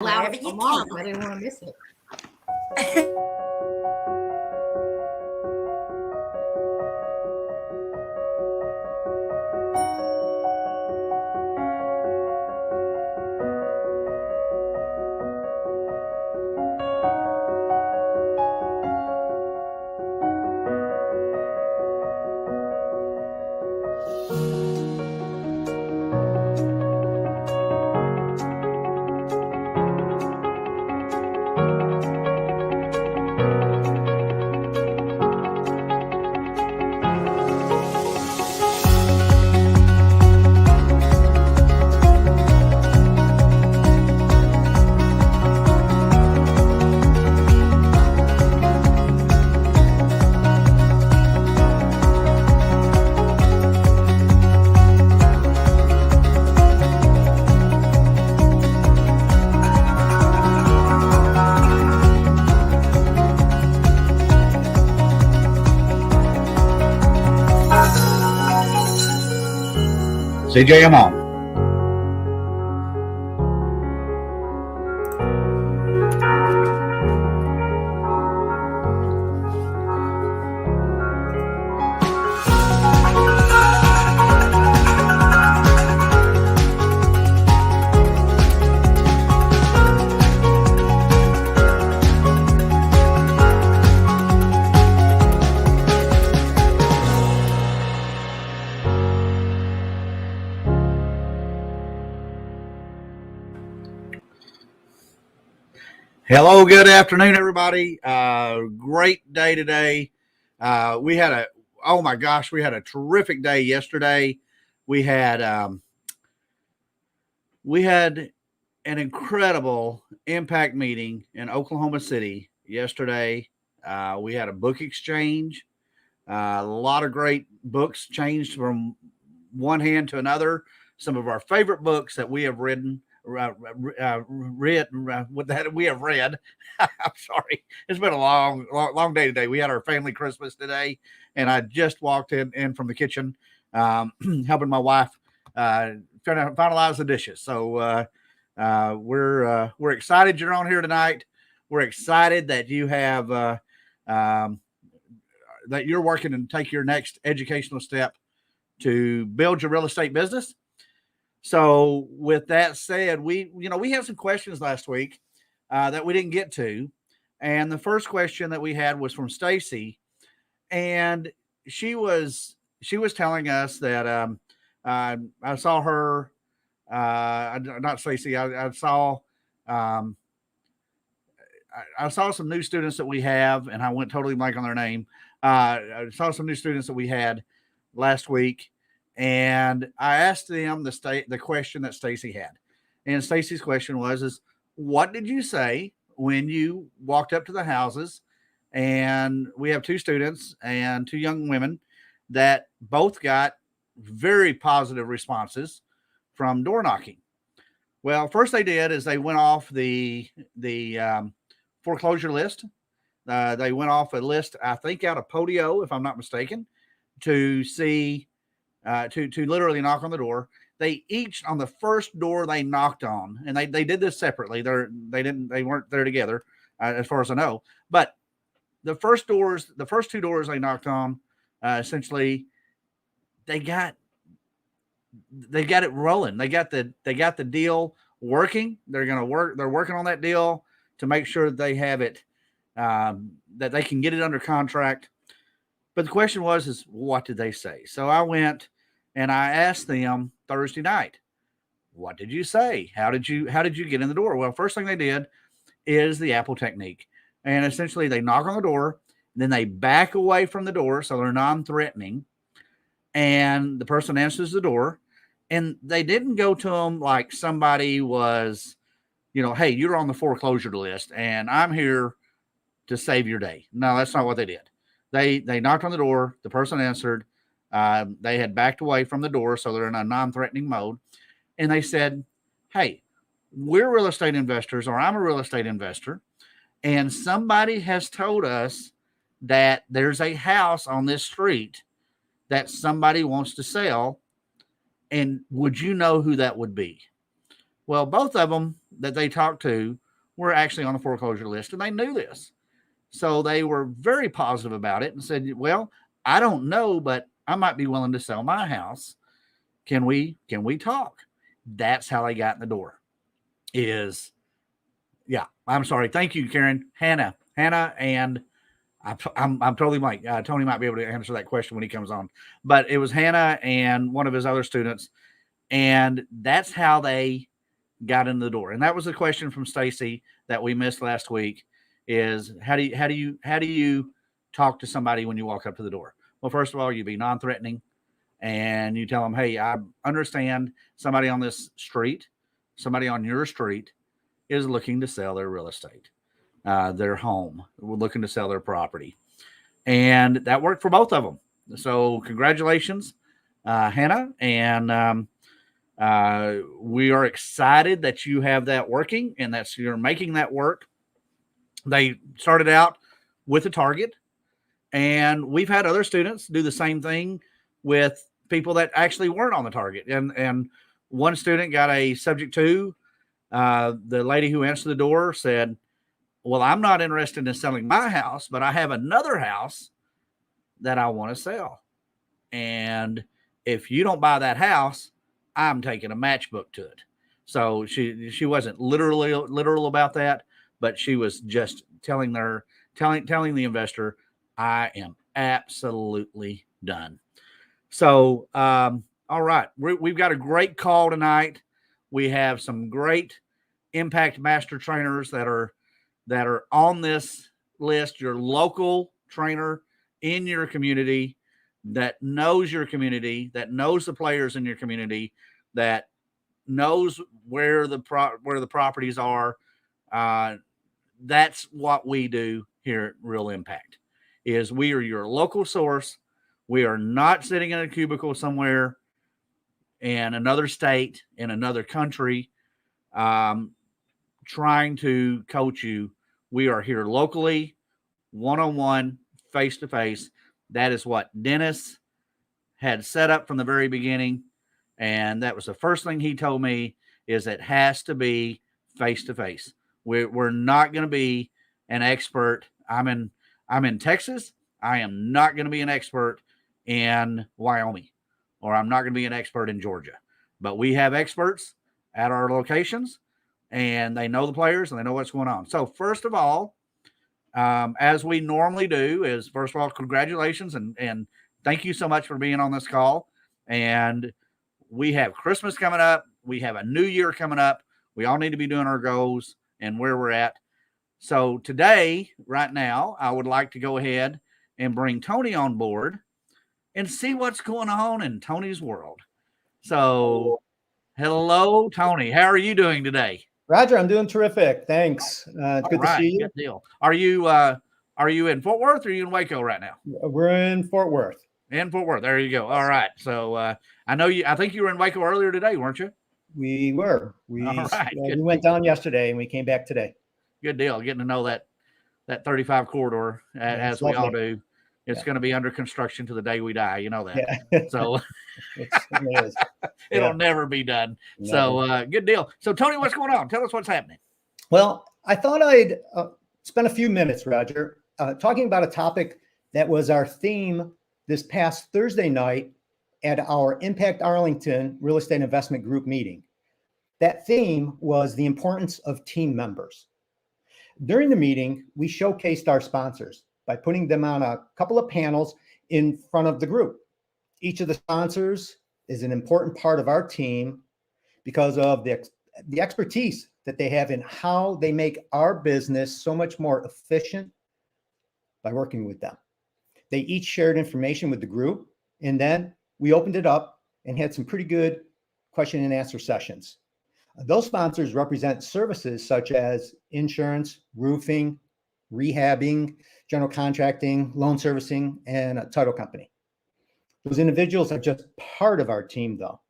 loud Wherever as you my mom. can. I didn't want to miss it. CJ, I'm on. Hello, good afternoon, everybody. Great day today. We had a terrific day yesterday. We had an incredible impact meeting in Oklahoma City yesterday. We had a book exchange. A lot of great books changed from one hand to another. Some of our favorite books that we have read. What that we have read. I'm sorry, it's been a long day today. We had our family Christmas today, and I just walked in from the kitchen, helping my wife trying to finalize the dishes. So we're excited you're on here tonight. We're excited that you have that you're working and take your next educational step to build your real estate business. So with that said, we had some questions last week that we didn't get to. And the first question that we had was from Stacy. And she was telling us that I saw her, not Stacy, I saw some new students that we have, and I went totally blank on their name. I saw some new students that we had last week. And I asked them the question that Stacy had. And Stacy's question was, what did you say when you walked up to the houses? And we have two students and two young women that both got very positive responses from door knocking. Well, first they did is they went off the foreclosure list. They went off a list, I think, out of Podio, if I'm not mistaken, to see to literally knock on the door. They each, on the first door they knocked on, and they did this separately. They weren't there together, as far as I know. But the first two doors they knocked on, essentially, they got it rolling. They got the deal working. They're working on that deal to make sure that they have it, that they can get it under contract. But the question was, what did they say? So I went and I asked them Thursday night, what did you say? How did you get in the door? Well, first thing they did is the Apple technique. And essentially they knock on the door, then they back away from the door. So they're non-threatening. And the person answers the door, and they didn't go to them like somebody was, hey, you're on the foreclosure list and I'm here to save your day. No, that's not what they did. They knocked on the door. The person answered. They had backed away from the door, so they're in a non-threatening mode. And they said, hey, we're real estate investors, or I'm a real estate investor, and somebody has told us that there's a house on this street that somebody wants to sell, and would you know who that would be? Well, both of them that they talked to were actually on the foreclosure list, and they knew this. So they were very positive about it and said, well, I don't know, but I might be willing to sell my house. Can we talk? That's how they got in the door. I'm sorry. Thank you, Karen. Hannah, and I'm totally blank. Tony might be able to answer that question when he comes on, but it was Hannah and one of his other students, and that's how they got in the door. And that was a question from Stacy that we missed last week. Is how do you talk to somebody when you walk up to the door? Well, first of all, you be non-threatening, and you tell them, hey, I understand somebody on this street, somebody on your street is looking to sell their real estate, their home. We're looking to sell their property. And that worked for both of them. So congratulations, Hannah. And we are excited that you have that working and that you're making that work. They started out with a target, and we've had other students do the same thing with people that actually weren't on the target. And one student got a subject to. The lady who answered the door said, well, I'm not interested in selling my house, but I have another house that I want to sell. And if you don't buy that house, I'm taking a matchbook to it. So she wasn't literal about that, but she was just telling the investor, I am absolutely done. So, all right, we've got a great call tonight. We have some great impact master trainers that are on this list. Your local trainer in your community that knows your community, that knows the players in your community, that knows where the properties are. That's what we do here at Real Impact. Is we are your local source. We are not sitting in a cubicle somewhere in another state, in another country, trying to coach you. We are here locally, one-on-one, face-to-face. That is what Dennis had set up from the very beginning. And that was the first thing he told me, is it has to be face-to-face. We're not going to be an expert. I'm in Texas. I am not going to be an expert in Wyoming, or I'm not going to be an expert in Georgia. But we have experts at our locations, and they know the players and they know what's going on. So first of all, as we normally do, is first of all, congratulations and thank you so much for being on this call. And we have Christmas coming up. We have a new year coming up. We all need to be doing our goals and where we're at. So today, right now, I would like to go ahead and bring Tony on board and see what's going on in Tony's world. So hello, Tony. How are you doing today? Roger, I'm doing terrific. Thanks. Good to see you. Good deal. Are you in Fort Worth, or are you in Waco right now? We're in Fort Worth. In Fort Worth. There you go. All right. So I think you were in Waco earlier today, weren't you? We were. We went down yesterday and we came back today. Good deal. Getting to know that 35 corridor as we all do. It's going to be under construction to the day we die. You know that. Yeah. So it'll never be done. Never. So good deal. So Tony, what's going on? Tell us what's happening. Well, I thought I'd spend a few minutes, Roger, talking about a topic that was our theme this past Thursday night at our Impact Arlington Real Estate Investment Group meeting. That theme was the importance of team members. During the meeting, we showcased our sponsors by putting them on a couple of panels in front of the group. Each of the sponsors is an important part of our team because of the expertise that they have in how they make our business so much more efficient by working with them. They each shared information with the group, and then we opened it up and had some pretty good question and answer sessions. Those sponsors represent services such as insurance, roofing, rehabbing, general contracting, loan servicing, and a title company. Those individuals are just part of our team, though.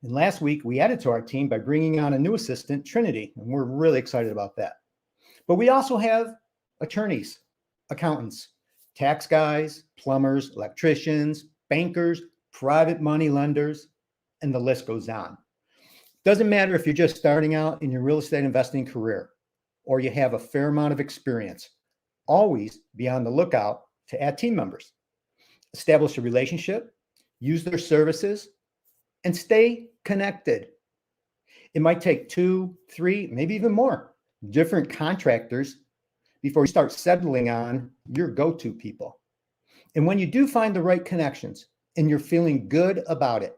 And last week, we added to our team by bringing on a new assistant, Trinity, and we're really excited about that. But we also have attorneys, accountants, tax guys, plumbers, electricians, bankers, private money lenders, and the list goes on. Doesn't matter if you're just starting out in your real estate investing career or you have a fair amount of experience. Always be on the lookout to add team members. Establish a relationship, use their services, and stay connected. It might take 2, 3, maybe even more different contractors before you start settling on your go-to people. And when you do find the right connections and you're feeling good about it,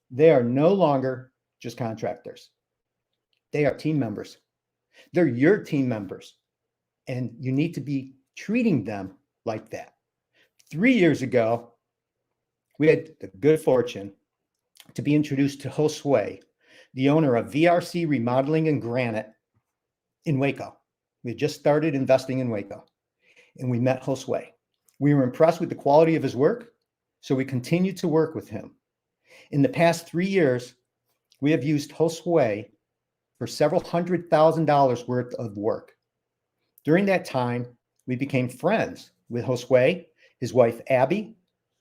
they are no longer just contractors. They are team members. They're your team members. And you need to be treating them like that. 3 years ago, we had the good fortune to be introduced to Josue, the owner of VRC Remodeling and Granite in Waco. We had just started investing in Waco, and we met Josue. We were impressed with the quality of his work, so we continued to work with him. In the past 3 years, we have used Josue for several $100,000 worth of work. During that time, we became friends with Josue, his wife Abby,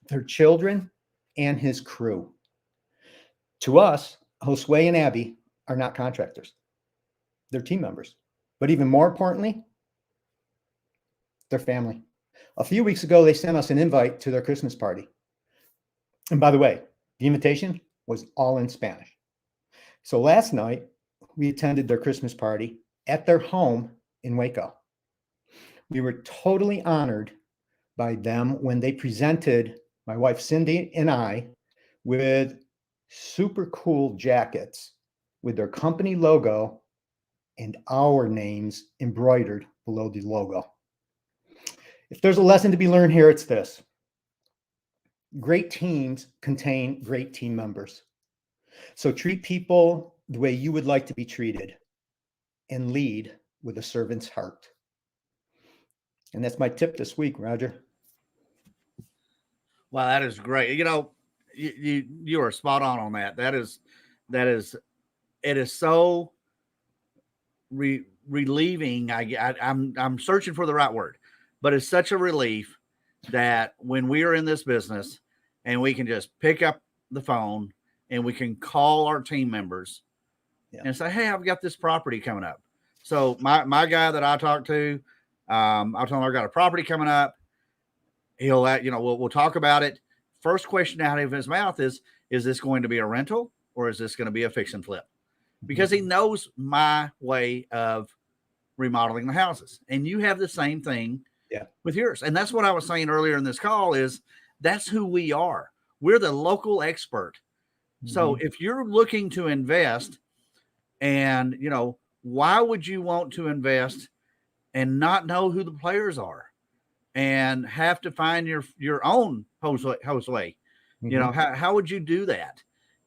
their children, and his crew. To us, Josue and Abby are not contractors. They're team members. But even more importantly, they're family. A few weeks ago, they sent us an invite to their Christmas party. And by the way, the invitation was all in Spanish. So last night, we attended their Christmas party at their home in Waco. We were totally honored by them when they presented my wife Cindy and I with super cool jackets with their company logo and our names embroidered below the logo. If there's a lesson to be learned here, it's this. Great teams contain great team members. So treat people the way you would like to be treated and lead with a servant's heart. And that's my tip this week, Roger. Wow, that is great. You know, you are spot on that. That is it is so relieving. I'm searching for the right word, but it's such a relief that when we are in this business and we can just pick up the phone and we can call our team members and say, hey, I've got this property coming up. So my guy that I talked to, I'll tell him I've got a property coming up. He'll, we'll talk about it. First question out of his mouth is this going to be a rental or is this going to be a fix and flip? Because he knows my way of remodeling the houses. And you have the same thing with yours. And that's what I was saying earlier in this call is that's who we are. We're the local expert. So if you're looking to invest and, why would you want to invest and not know who the players are and have to find your own Josue? How would you do that?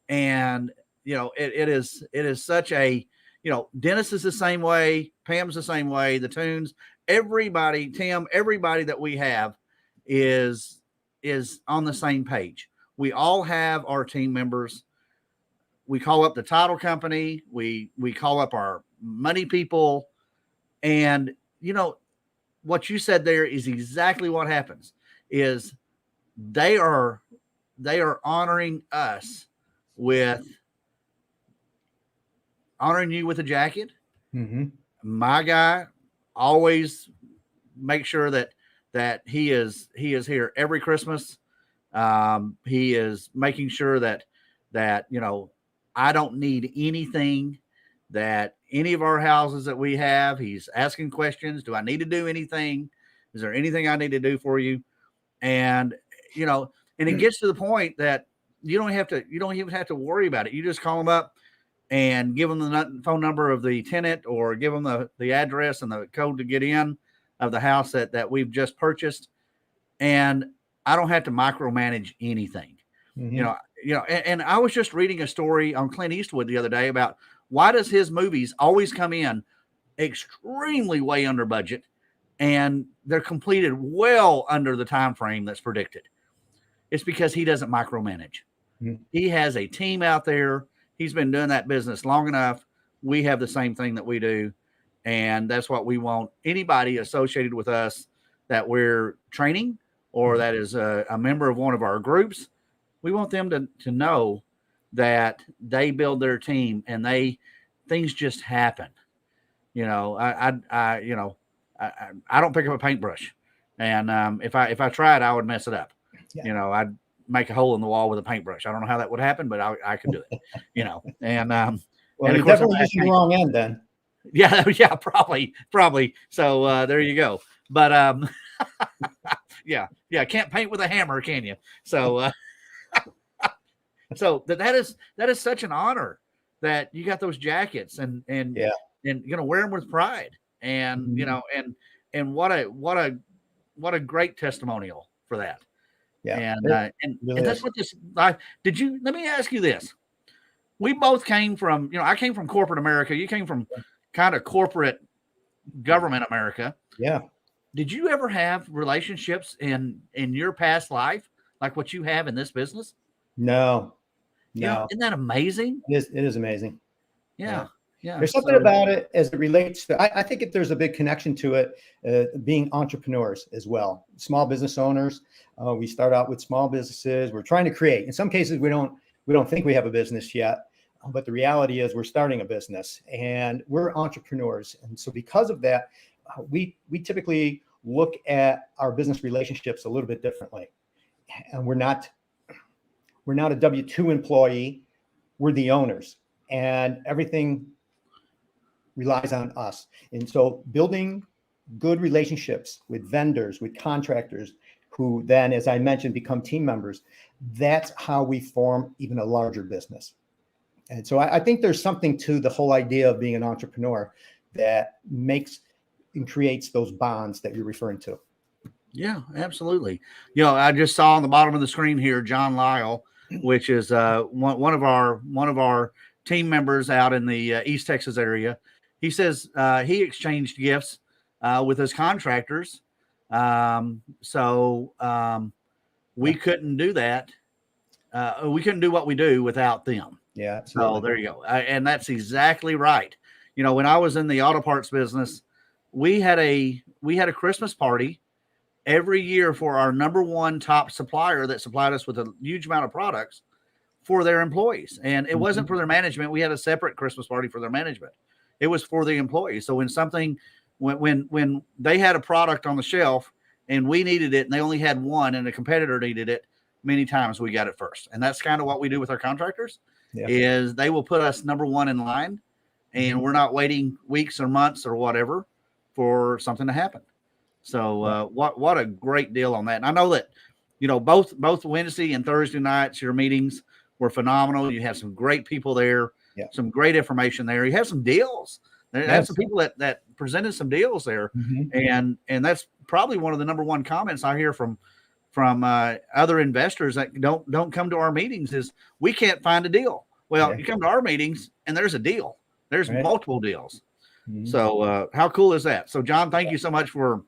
And, it is such a, Dennis is the same way. Pam's the same way. The Tunes, everybody, Tim, everybody that we have is on the same page. We all have our team members. We call up the title company. We call up our money people. And, what you said there is exactly what happens is they are honoring us with honoring you with a jacket. My guy always make sure that he is here every Christmas. He is making sure that I don't need anything, that any of our houses that we have, he's asking questions. Do I need to do anything? Is there anything I need to do for you? And, and it gets to the point that you don't even have to worry about it. You just call them up and give them the phone number of the tenant or give them the address and the code to get in of the house that we've just purchased. And I don't have to micromanage anything, and I was just reading a story on Clint Eastwood the other day about why does his movies always come in extremely way under budget and they're completed well under the time frame that's predicted. It's because he doesn't micromanage. He has a team out there. He's been doing that business long enough. We have the same thing that we do. And that's what we want anybody associated with us that we're training or that is a member of one of our groups. We want them to know that they build their team and things just happen. You know, I don't pick up a paintbrush, and if I tried, I would mess it up. Yeah. You know, I'd make a hole in the wall with a paintbrush. I don't know how that would happen, but I could do it. You know, and Well, and you're of course, definitely using the wrong end then. yeah, yeah, probably. So there you go. But yeah, can't paint with a hammer, can you? So so that is such an honor that you got those jackets and you know, wear them with pride, and you know, and what a great testimonial for that. Yeah, And really that's is. what this. Let me ask you this. We both came from, you know, I came from corporate America. You came from kind of corporate government America. Yeah. Did you ever have relationships in your past life like what you have in this business? No. You know, isn't that amazing? It is amazing. Yeah. There's something about it as it relates to, I think if there's a big connection to it, being entrepreneurs as well, small business owners. We start out with small businesses. We're trying to create. In some cases, we don't think we have a business yet, but the reality is we're starting a business and we're entrepreneurs. And so because of that, we typically look at our business relationships a little bit differently. And we're not a W-2 employee. We're the owners, and everything relies on us. And so building good relationships with vendors, with contractors, who then, as I mentioned, become team members, that's how we form even a larger business. And so I think there's something to the whole idea of being an entrepreneur that makes and creates those bonds that you're referring to. Yeah, absolutely. You know, I just saw on the bottom of the screen here, John Lyle, which is one of our team members out in the East Texas area. He says he exchanged gifts with his contractors. We couldn't do that. We couldn't do what we do without them. Yeah, absolutely. So there you go. And that's exactly right. You know, when I was in the auto parts business, we had a Christmas party every year for our number one top supplier that supplied us with a huge amount of products for their employees. And it wasn't for their management. We had a separate Christmas party for their management. It was for the employees. So when they had a product on the shelf and we needed it and they only had one and a competitor needed it, many times we got it first. And that's kind of what we do with our contractors is they will put us number one in line, and we're not waiting weeks or months or whatever for something to happen. So what a great deal on that. And I know that, you know, both Wednesday and Thursday nights, your meetings were phenomenal. You had some great people there, some great information there. You had some deals. There had some people that presented some deals there. And that's probably one of the number one comments I hear from other investors that don't come to our meetings is we can't find a deal. Well, you come to our meetings and there's a deal. There's multiple deals. So how cool is that? So John, thank you so much for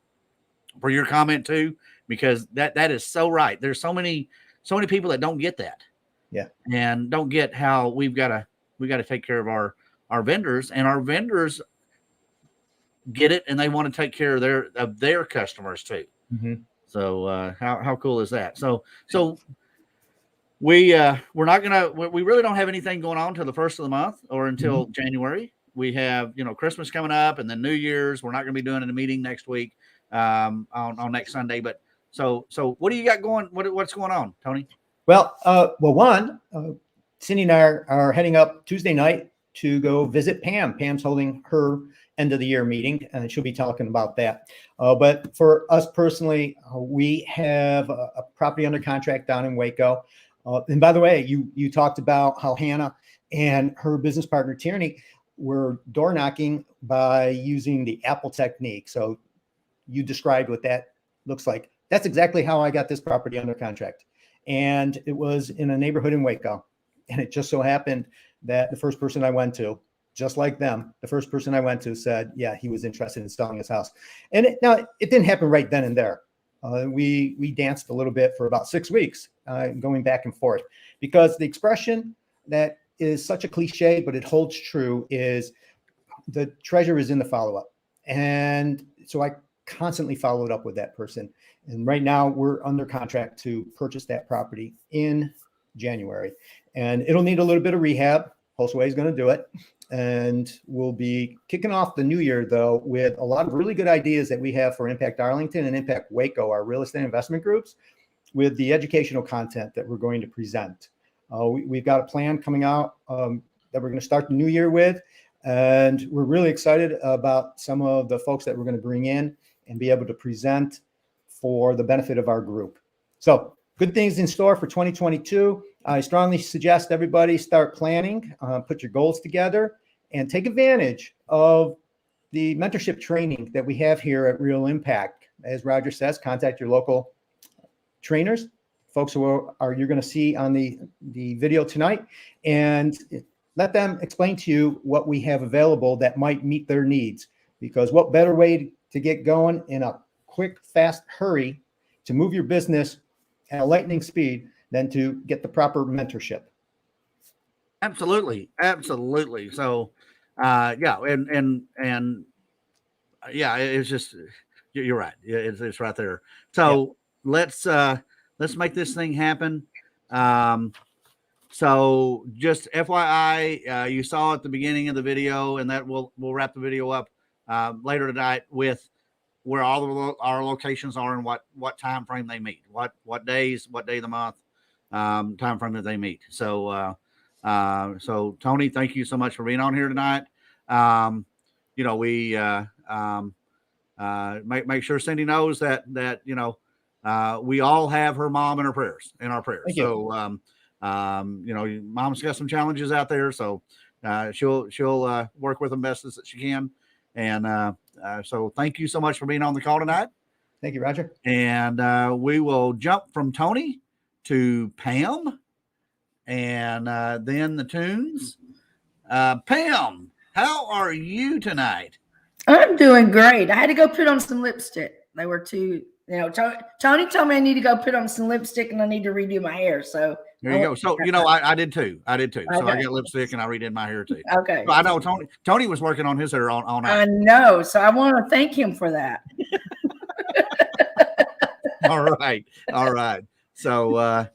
your comment too, because that is so right. There's so many people that don't get that. Yeah. And don't get how we got to take care of our vendors, and our vendors get it and they want to take care of their customers too. So how cool is that? So we really don't have anything going on till the first of the month or until January. We have, you know, Christmas coming up and then New Year's. We're not going to be doing a meeting next week on next Sunday. But so what do you got going? What's going on, Tony? Well, Cindy and I are heading up Tuesday night to go visit Pam. Pam's holding her end of the year meeting, and she'll be talking about that. But for us personally, we have a property under contract down in Waco. And by the way, you talked about how Hannah and her business partner Tierney were door knocking by using the Apple technique. So you described what that looks like. That's exactly how I got this property under contract. And it was in a neighborhood in Waco. And it just so happened that the first person I went to, just like them, the first person I went to said, yeah, he was interested in selling his house. And it didn't happen right then and there. We danced a little bit for about 6 weeks, going back and forth, because the expression that is such a cliche, but it holds true, is the treasure is in the follow-up. And so I constantly followed up with that person. And right now we're under contract to purchase that property in January. And it'll need a little bit of rehab. Josue is going to do it. And we'll be kicking off the new year, though, with a lot of really good ideas that we have for Impact Arlington and Impact Waco, our real estate investment groups, with the educational content that we're going to present. We've got a plan coming out that we're going to start the new year with. And we're really excited about some of the folks that we're going to bring in and be able to present for the benefit of our group. So good things in store for 2022. I strongly suggest everybody start planning, put your goals together, and take advantage of the mentorship training that we have here at Real Impact. As Roger says, contact your local trainers, folks who you're going to see on the video tonight, and let them explain to you what we have available that might meet their needs. Because what better way to get going in a quick, fast hurry to move your business at a lightning speed than to get the proper mentorship. Absolutely. So, yeah. And yeah, it's just, you're right. It's right there. So let's make this thing happen. So just FYI, you saw at the beginning of the video, and that we'll wrap the video up later tonight with where all of our locations are and what time frame they meet, what days, what day of the month, time frame that they meet. So so Tony, thank you so much for being on here tonight. We make sure Cindy knows that we all have her mom in our prayers. Thank so mom's got some challenges out there, so she'll work with them best as she can. And so thank you so much for being on the call tonight. Thank you, Roger. And we will jump from Tony to Pam, and then the tunes. Pam, how are you tonight? I'm doing great. I had to go put on some lipstick. They were too, Tony told me I need to go put on some lipstick and I need to redo my hair. So there you go. So, I did too. Okay. So I got lipstick and I redid my hair too. Okay. So I know Tony was working on his hair all night. I know. So I want to thank him for that. All right. So,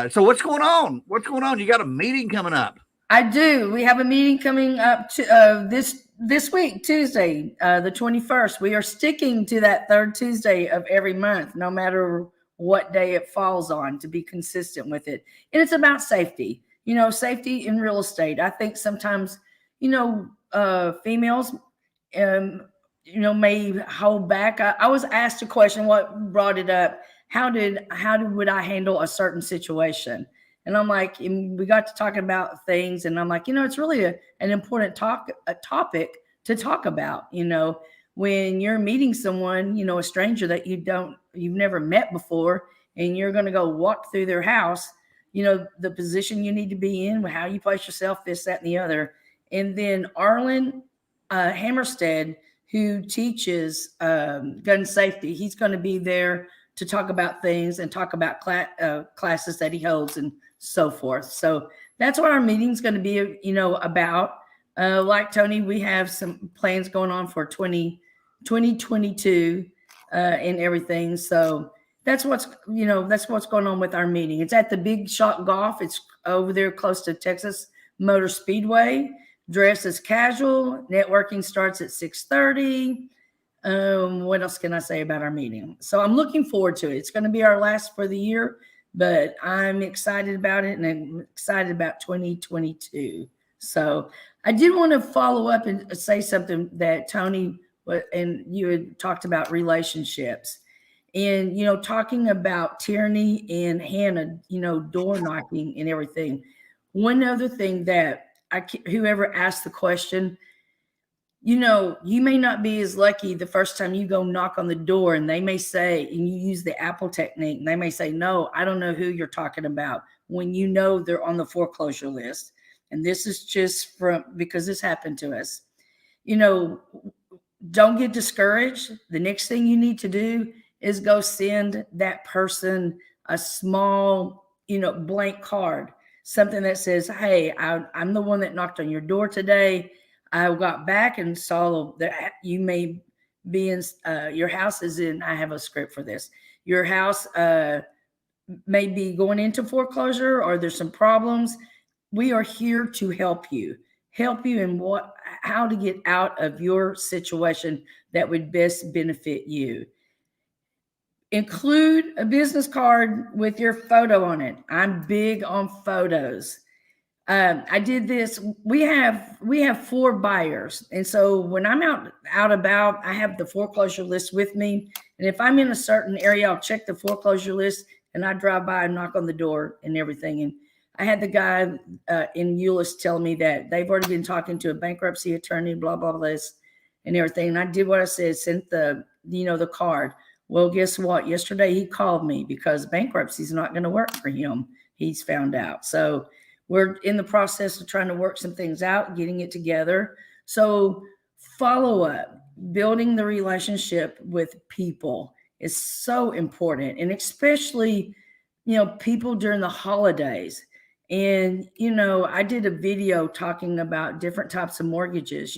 so what's going on? You got a meeting coming up. I do. We have a meeting coming up to this week, Tuesday, the 21st. We are sticking to that third Tuesday of every month, no matter what day it falls on, to be consistent with it. And it's about safety, safety in real estate. I think sometimes, females, may hold back. I was asked a question, what brought it up? Would I handle a certain situation? And I'm like, and we got to talking about things, and I'm like, it's really an important topic to talk about. When you're meeting someone, a stranger that you've never met before, and you're going to go walk through their house, the position you need to be in, how you place yourself, this, that, and the other. And then Arlen Hammerstead, who teaches gun safety, he's going to be there to talk about things and talk about classes that he holds and so forth. So that's what our meeting's going to be, about. Like Tony, we have some plans going on for 2022 and everything. So that's what's going on with our meeting. It's at the Big Shot Golf. It's over there close to Texas Motor Speedway. Dress is casual. Networking starts at 6:30. What else can I say about our meeting? So I'm looking forward to it. It's going to be our last for the year, but I'm excited about it, and I'm excited about 2022. So I did want to follow up and say something that Tony and you had talked about relationships, and talking about tyranny and Hannah, door knocking and everything. One other thing that whoever asked the question, you may not be as lucky the first time you go knock on the door, and they may say, and you use the Apple technique, and they may say, no, I don't know who you're talking about, when they're on the foreclosure list. And this is just because this happened to us. Don't get discouraged. The next thing you need to do is go send that person a small, blank card, something that says, hey, I'm the one that knocked on your door today. I got back and saw that you may be in, your house is in, I have a script for this. Your house may be going into foreclosure or there's some problems, we are here to help you in how to get out of your situation that would best benefit you. Include a business card with your photo on it. I'm big on photos. I did this. We have 4 buyers, and so when I'm out about, I have the foreclosure list with me. And if I'm in a certain area, I'll check the foreclosure list, and I drive by and knock on the door and everything. And I had the guy in Euless telling me that they've already been talking to a bankruptcy attorney, blah blah blah, and everything. And I did what I said, sent the card. Well, guess what? Yesterday he called me because bankruptcy is not going to work for him. He's found out. So we're in the process of trying to work some things out, getting it together. So follow up, building the relationship with people is so important. And especially, people during the holidays. And, I did a video talking about different types of mortgages,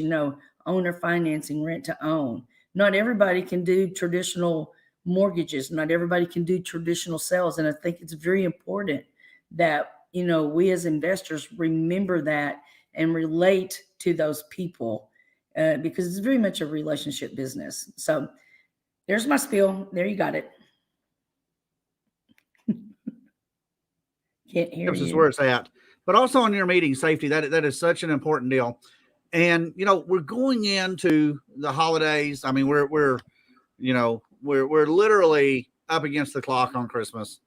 owner financing, rent to own. Not everybody can do traditional mortgages. Not everybody can do traditional sales. And I think it's very important that, we as investors remember that and relate to those people because it's very much a relationship business. So there's my spiel. There, you got it. Can't hear This you. is where it's at. But also on your meeting safety, that is such an important deal. And, we're going into the holidays. I mean, we're literally up against the clock on Christmas,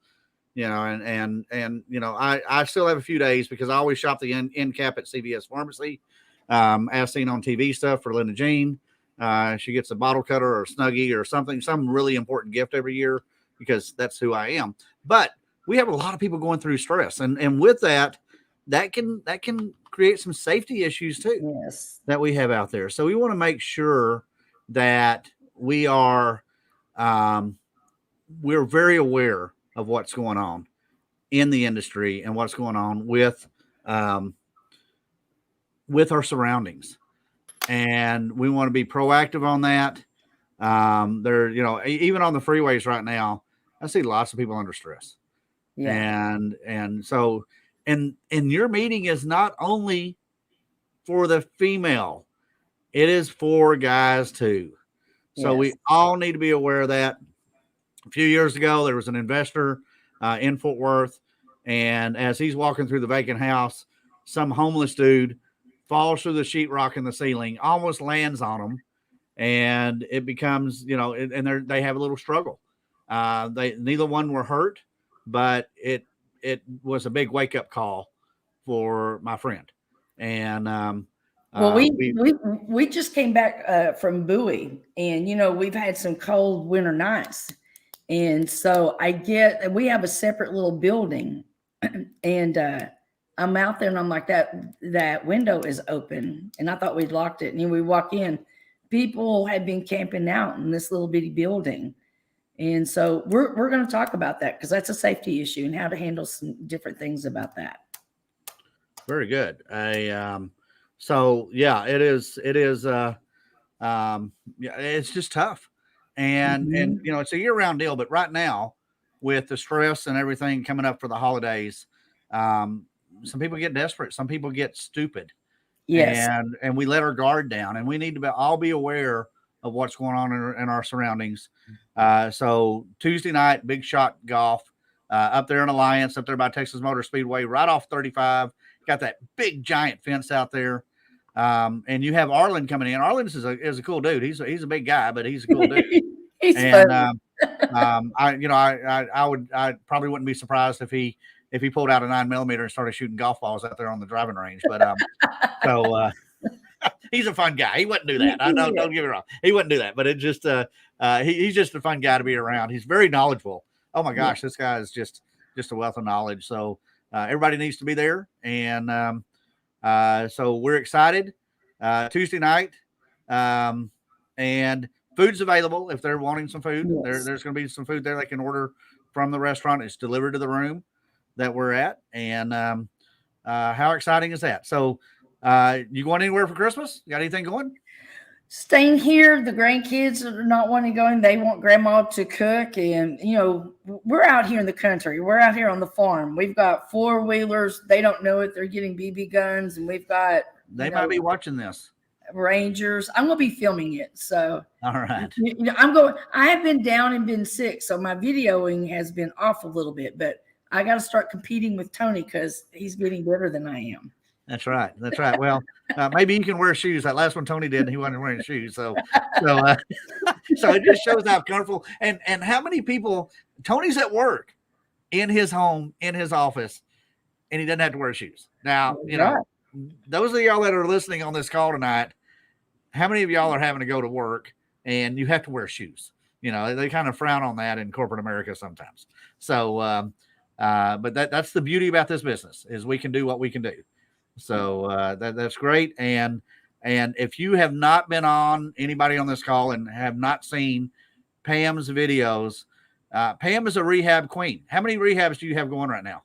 and I still have a few days because I always shop the end cap at CVS Pharmacy, as seen on TV stuff for Linda Jean. She gets a bottle cutter or a Snuggie or something, some really important gift every year because that's who I am. But we have a lot of people going through stress, and with that can create some safety issues too. Yes. That we have out there. So we want to make sure that we are we're very aware of what's going on in the industry and what's going on with our surroundings. And we want to be proactive on that. Even on the freeways right now, I see lots of people under stress. Yeah. And so your meeting is not only for the female, it is for guys too. So Yes. we all need to be aware of that. A few years ago, there was an investor in Fort Worth, and as he's walking through the vacant house, some homeless dude falls through the sheetrock in the ceiling, almost lands on him, and it becomes, and they have a little struggle. Neither one were hurt, but it was a big wake up call for my friend. And well, we just came back from Bowie, and we've had some cold winter nights, and so we have a separate little building, and I'm out there and I'm like, that window is open, and I thought we'd locked it, and we walk in, people had been camping out in this little bitty building, and so we're going to talk about that because that's a safety issue and how to handle some different things about that. Very good. So yeah, it is. It's just tough. And it's a year-round deal, but right now with the stress and everything coming up for the holidays, some people get desperate. Some people get stupid. Yes. And we let our guard down, and we need to all be aware of what's going on in our surroundings. So Tuesday night, big shot golf, up there in Alliance, up there by Texas Motor Speedway, right off 35, got that big giant fence out there. And you have Arlen coming in. Arlen is a cool dude. He's a big guy, but he's a cool dude. He's and I probably wouldn't be surprised if he pulled out a 9mm and started shooting golf balls out there on the driving range. But he's a fun guy. He wouldn't do that. Don't get me wrong. He wouldn't do that. But it just he's just a fun guy to be around. He's very knowledgeable. Oh my gosh, this guy is just a wealth of knowledge. So everybody needs to be there, and so we're excited. Tuesday night, and food's available if they're wanting some food. Yes. There's going to be some food there they can order from the restaurant. It's delivered to the room that we're at, and how exciting is that? So, you going anywhere for Christmas? You got anything going? Staying here, the grandkids are not wanting to go in. They want grandma to cook. And, we're out here in the country. We're out here on the farm. We've got 4-wheelers. They don't know it. They're getting BB guns. And we've got, They might be watching this. Rangers. I'm going to be filming it. So, All right. I have been down and been sick. So my videoing has been off a little bit. But I got to start competing with Tony because he's getting better than I am. That's right. That's right. Well, maybe you can wear shoes. That last one Tony did, and he wasn't wearing shoes. So it just shows how comfortable and how many people. Tony's at work, in his home, in his office, and he doesn't have to wear shoes. Now, those of y'all that are listening on this call tonight, how many of y'all are having to go to work and you have to wear shoes? They kind of frown on that in corporate America sometimes. So, but that's the beauty about this business is we can do what we can do. So that's great. And if you have not been on anybody on this call and have not seen Pam's videos, Pam is a rehab queen. How many rehabs do you have going right now?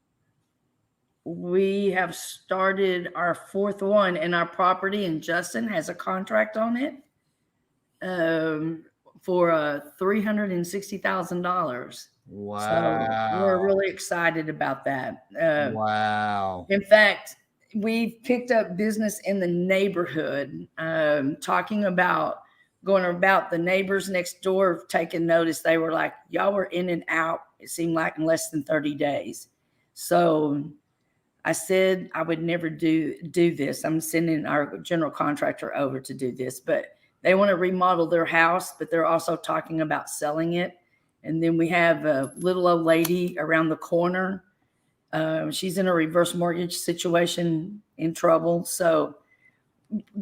We have started our 4th one in our property, and Justin has a contract on it for $360,000. Wow. So we're really excited about that. Wow. In fact, we've picked up business in the neighborhood, talking about going about the neighbors next door, taking notice. They were like, y'all were in and out, it seemed like, in less than 30 days. So I said I would never do this. I'm sending our general contractor over to do this, but they want to remodel their house, but they're also talking about selling it. And then we have a little old lady around the corner. She's in a reverse mortgage situation, in trouble. So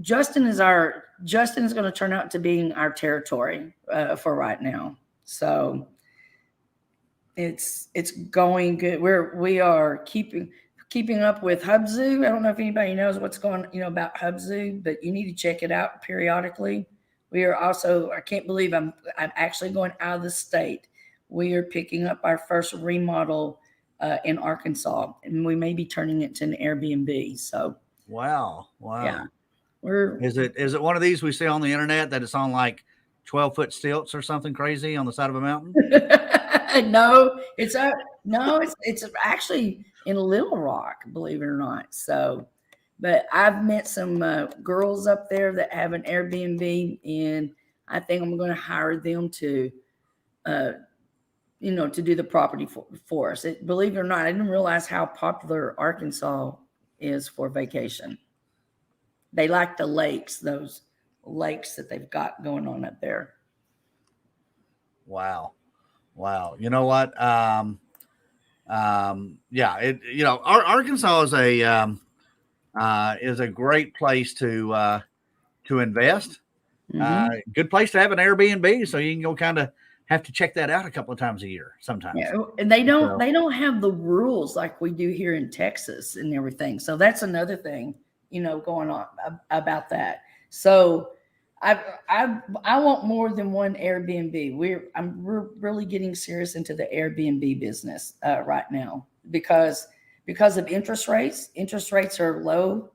Justin is going to turn out to being our territory for right now. So it's going good. We are keeping up with Hubzoo. I don't know if anybody knows what's going, about Hubzoo, but you need to check it out periodically. We are also, I can't believe I'm actually going out of the state. We are picking up our first remodel in Arkansas, and we may be turning it to an Airbnb. So wow. Yeah. Is it one of these we see on the internet that it's on like 12-foot stilts or something crazy on the side of a mountain? No, it's actually in Little Rock, believe it or not. So, but I've met some girls up there that have an Airbnb, and I think I'm going to hire them to to do the property for us. Believe it or not, I didn't realize how popular Arkansas is for vacation. They like the lakes, those lakes that they've got going on up there. Wow. You know what? Arkansas is a great place to invest. Mm-hmm. Good place to have an Airbnb, so you can go kind of have to check that out a couple of times a year sometimes. Yeah, and they don't have the rules like we do here in Texas and everything. So that's another thing, going on about that. So I want more than one Airbnb. We're really getting serious into the Airbnb business right now because of interest rates. Interest rates are low.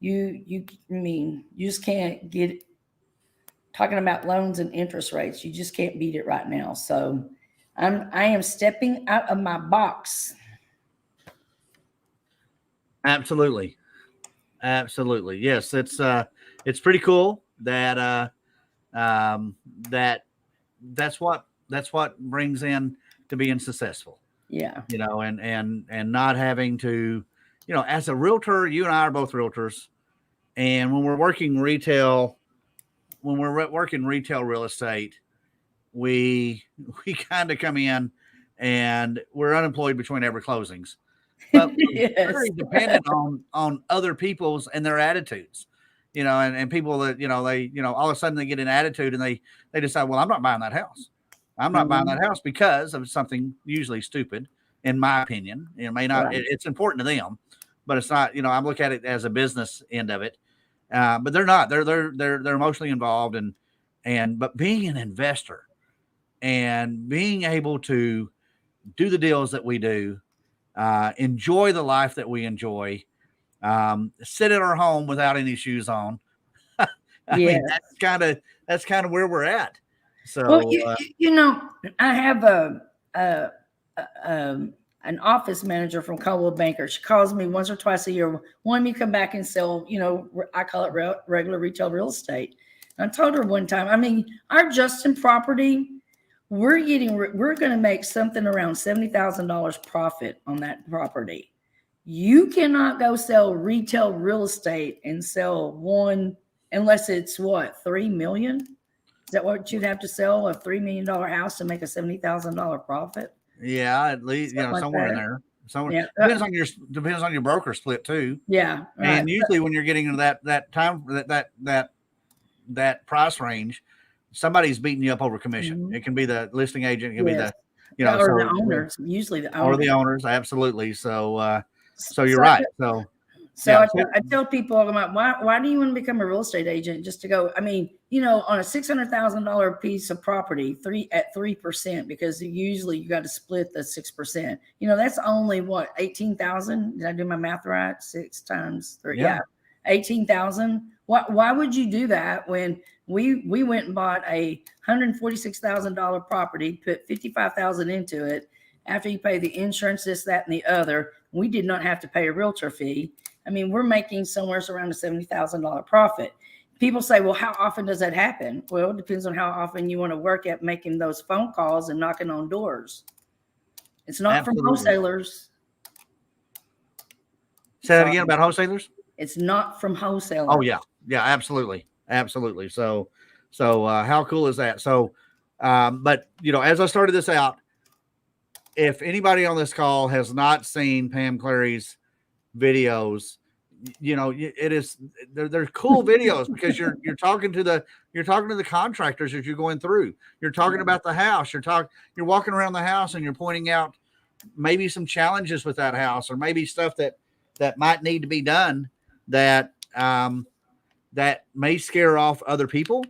You just can't get. Talking about loans and interest rates, you just can't beat it right now. So I am stepping out of my box. Absolutely. Yes, it's pretty cool that that's what brings in to being successful. Yeah. And not having to, as a realtor, you and I are both realtors, and when we're working retail real estate, we kind of come in and we're unemployed between every closings. But Yes. very dependent on other people's and their attitudes, and people that, they, all of a sudden they get an attitude and they decide, well, I'm not buying that house. I'm not buying that house because of something usually stupid, in my opinion. It may not, Right. It's important to them, but it's not, I look at it as a business end of it. But they're not. They're emotionally involved, but being an investor and being able to do the deals that we do, enjoy the life that we enjoy, sit in our home without any shoes on, I Yeah. mean, that's kind of where we're at. So, Well, you know, I have an office manager from Coldwell Banker. She calls me once or twice a year, wanting me to come back and sell, you know, I call it regular retail real estate. And I told her one time, I mean, our Justin property, we're going to make something around $70,000 profit on that property. You cannot go sell retail real estate and sell one unless it's what, 3 million? Is that what you'd have to sell, a $3 million house to make a $70,000 profit? yeah, at least, you know, Something like somewhere in that. there. Somewhere Yeah. depends on your broker split too. Yeah. Right. And usually when you're getting into that price range, somebody's beating you up over commission. Mhm. It can be the listing agent, it can be Yes. the, you know, Or so the owners, usually the or owners. the owners, absolutely. So so you're right. So yeah, I tell people, I'm like, why do you want to become a real estate agent? Just to go, I mean, you know, on a $600,000 piece of property, 3%, because usually you got to split the 6%. You know, that's only what, 18,000? Did I do my math right? 6 times 3. Yeah. 18,000. Why would you do that when we went and bought a $146,000 property, put 55,000 into it? After you pay the insurance, this, that, and the other, we did not have to pay a realtor fee. I mean, we're making somewhere around a $70,000 profit. People say, well, how often does that happen? Well, it depends on how often you want to work at making those phone calls and knocking on doors. It's not from wholesalers. Say that again about wholesalers? It's not from wholesalers. Oh, yeah. Yeah, absolutely. Absolutely. So how cool is that? So, but, you know, as I started this out, if anybody on this call has not seen Pam Clary's videos, you know, they're cool videos because you're talking to the contractors as you're going through. You're talking about the house. You're walking around the house and you're pointing out maybe some challenges with that house, or maybe stuff that might need to be done that may scare off other people.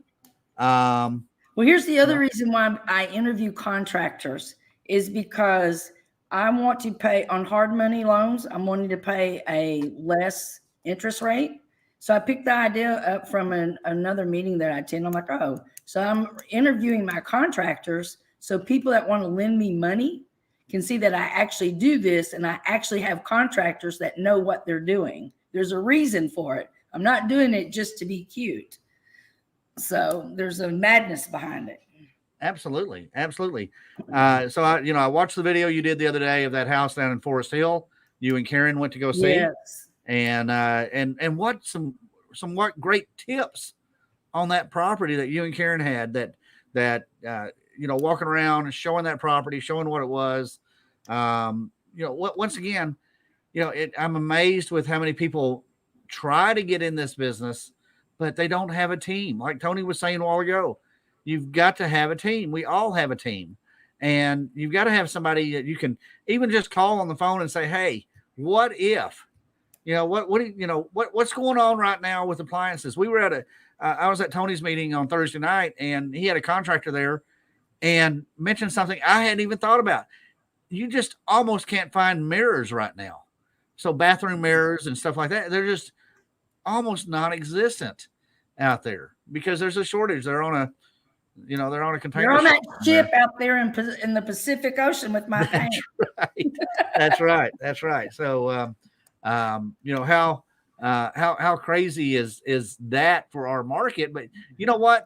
Well, here's the other reason why I interview contractors is because I want to pay on hard money loans. I'm wanting to pay a less interest rate. So I picked the idea up from another meeting that I attend. I'm like, oh, so I'm interviewing my contractors. So people that want to lend me money can see that I actually do this, and I actually have contractors that know what they're doing. There's a reason for it. I'm not doing it just to be cute. So there's a madness behind it. Absolutely. Absolutely. So I watched the video you did the other day of that house down in Forest Hill. You and Karen went to go see. Yes. And what some great tips on that property that you and Karen had that walking around and showing that property, showing what it was. Once again, I'm amazed with how many people try to get in this business, but they don't have a team. Like Tony was saying a while ago, you've got to have a team. We all have a team, and you've got to have somebody that you can even just call on the phone and say, hey, what if, what's going on right now with appliances? We were I was at Tony's meeting on Thursday night, and he had a contractor there and mentioned something I hadn't even thought about. You just almost can't find mirrors right now. So bathroom mirrors and stuff like that, they're just almost non-existent out there because there's a shortage. They're on a container. You're on that ship out there in the Pacific Ocean with my thing. That's right. That's right. So, how crazy is that for our market? But you know what?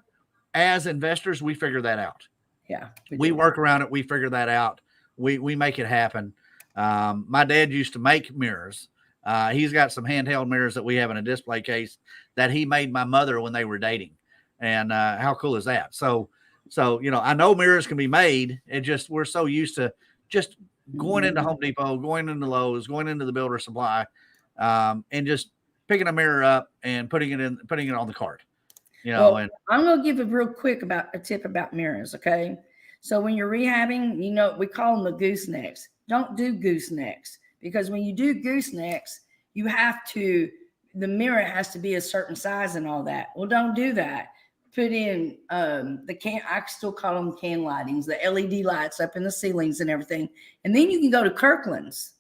As investors, we figure that out. Yeah. We work around it. We figure that out. We make it happen. My dad used to make mirrors. He's got some handheld mirrors that we have in a display case that he made my mother when they were dating. And how cool is that? So, I know mirrors can be made. We're so used to just going into Home Depot, going into Lowe's, going into the builder supply, and just picking a mirror up and putting it on the cart. And I'm going to give a real quick a tip about mirrors. Okay. So when you're rehabbing, we call them the goosenecks. Don't do goosenecks, because when you do goosenecks, the mirror has to be a certain size and all that. Well, don't do that. Put in I still call them can lightings, the LED lights up in the ceilings and everything. And then you can go to Kirkland's.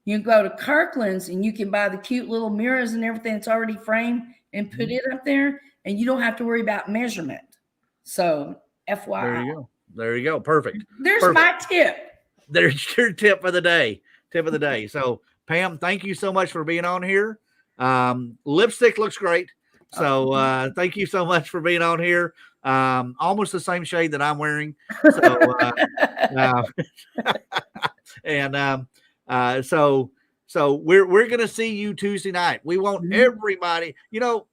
You can go to Kirkland's and you can buy the cute little mirrors and everything that's already framed and put it up there. and you don't have to worry about measurement. So FYI. There you go. There you go. Perfect. There's Perfect. my tip. There's your tip of the day. So Pam, thank you so much for being on here. Lipstick looks great. So thank you so much for being on here. Almost the same shade that I'm wearing. So so we're gonna see you Tuesday night. We want everybody, even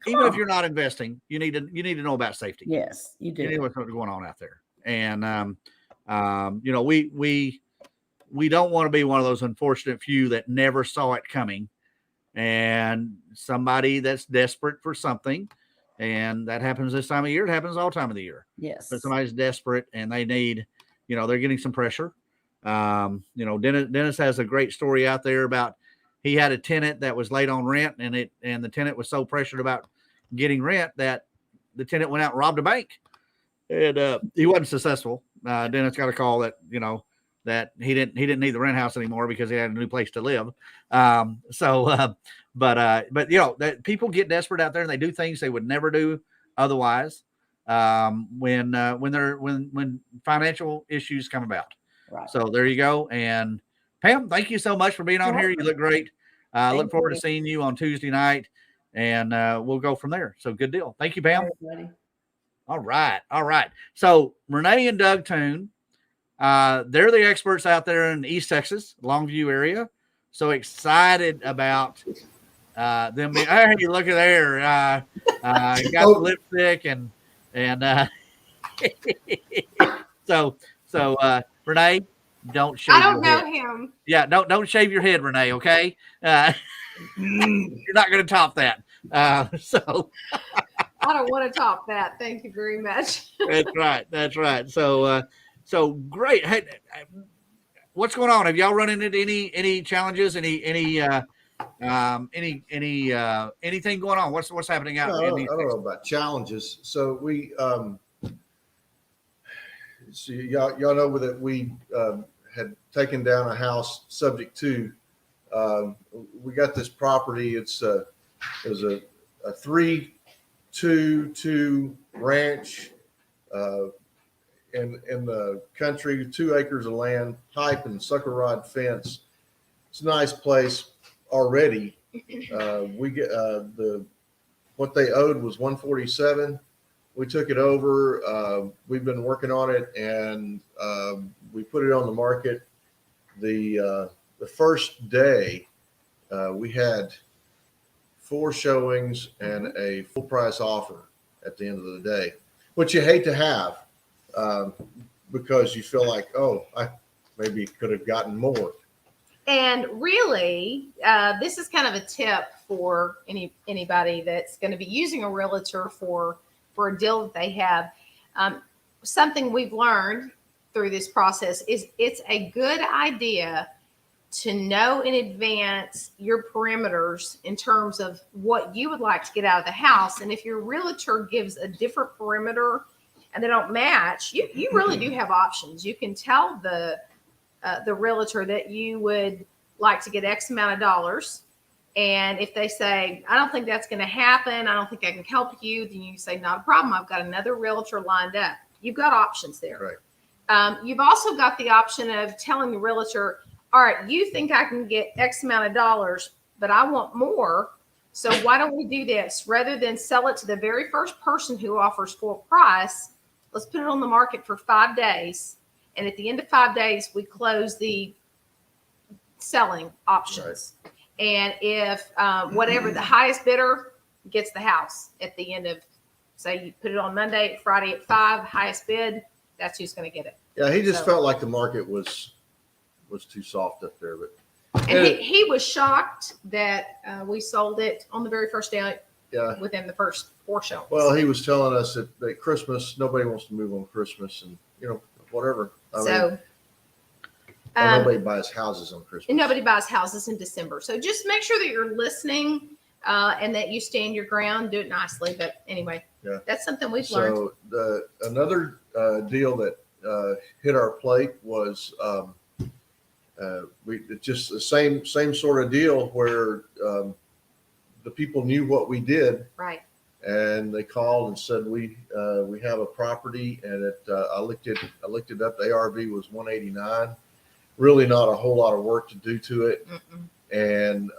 if you're not investing, you need to know about safety. Yes, you do. You know what's going on out there. And we don't want to be one of those unfortunate few that never saw it coming, and somebody that's desperate for something. And that happens this time of year. It happens all time of the year. Yes. But somebody's desperate and they need, they're getting some pressure. Dennis has a great story out there about, he had a tenant that was late on rent, and the tenant was so pressured about getting rent that the tenant went out and robbed a bank, and he wasn't successful. Dennis got a call that, that he didn't need the rent house anymore because he had a new place to live. But that people get desperate out there and they do things they would never do otherwise. When financial issues come about. Right. So there you go. And Pam, thank you so much for being on here. You look great. Look forward to seeing you on Tuesday night, and we'll go from there. So good deal. Thank you, Pam. All right. So Renee and Doug Toon, they're the experts out there in East Texas, Longview area. So excited about them being, hey, look at there. You got the lipstick and so Renee, don't shave. I don't know him. Yeah, don't shave your head, Renee. Okay, you're not going to top that. So I don't want to top that. Thank you very much. That's right. So great. Hey, what's going on? Have y'all run into any challenges? Anything going on? What's happening out? I don't know about challenges. So we, so y'all know that we had taken down a house subject to. We got this property. It was a 3-2-2 ranch in the country, 2 acres of land, pipe and sucker rod fence. It's a nice place already. We get what they owed was $147. We took it over. We've been working on it, and we put it on the market. The first day, we had 4 showings and a full price offer at the end of the day, which you hate to have because you feel like, oh, I maybe could have gotten more. And really, this is kind of a tip for anybody that's going to be using a realtor for a deal that they have. Something we've learned through this process is it's a good idea to know in advance your perimeters in terms of what you would like to get out of the house. And if your realtor gives a different perimeter and they don't match, you really do have options. You can tell the realtor that you would like to get X amount of dollars. And if they say, I don't think that's going to happen, I don't think I can help you, then you say, not a problem. I've got another realtor lined up. You've got options there. Right. You've also got the option of telling the realtor, all right, you think I can get X amount of dollars, but I want more. So why don't we do this? Rather than sell it to the very first person who offers full price, let's put it on the market for 5 days. And at the end of 5 days, we close the selling options. Right. And if whatever the highest bidder gets the house at the end of, say you put it on Monday, Friday at 5, highest bid, that's who's going to get it. Yeah, he just felt like the market was too soft up there. But and he was shocked that we sold it on the very first day. Yeah, within the first 4 showings. Well, he was telling us that Christmas, nobody wants to move on Christmas, and whatever. I mean, nobody buys houses on Christmas. And nobody buys houses in December. So just make sure that you're listening and that you stand your ground. Do it nicely. But anyway, that's something we've learned. So another deal that hit our plate was just the same sort of deal where the people knew what we did. Right. and they called and said we have a property, and I looked it up. The ARV was 189. Really, not a whole lot of work to do to it. And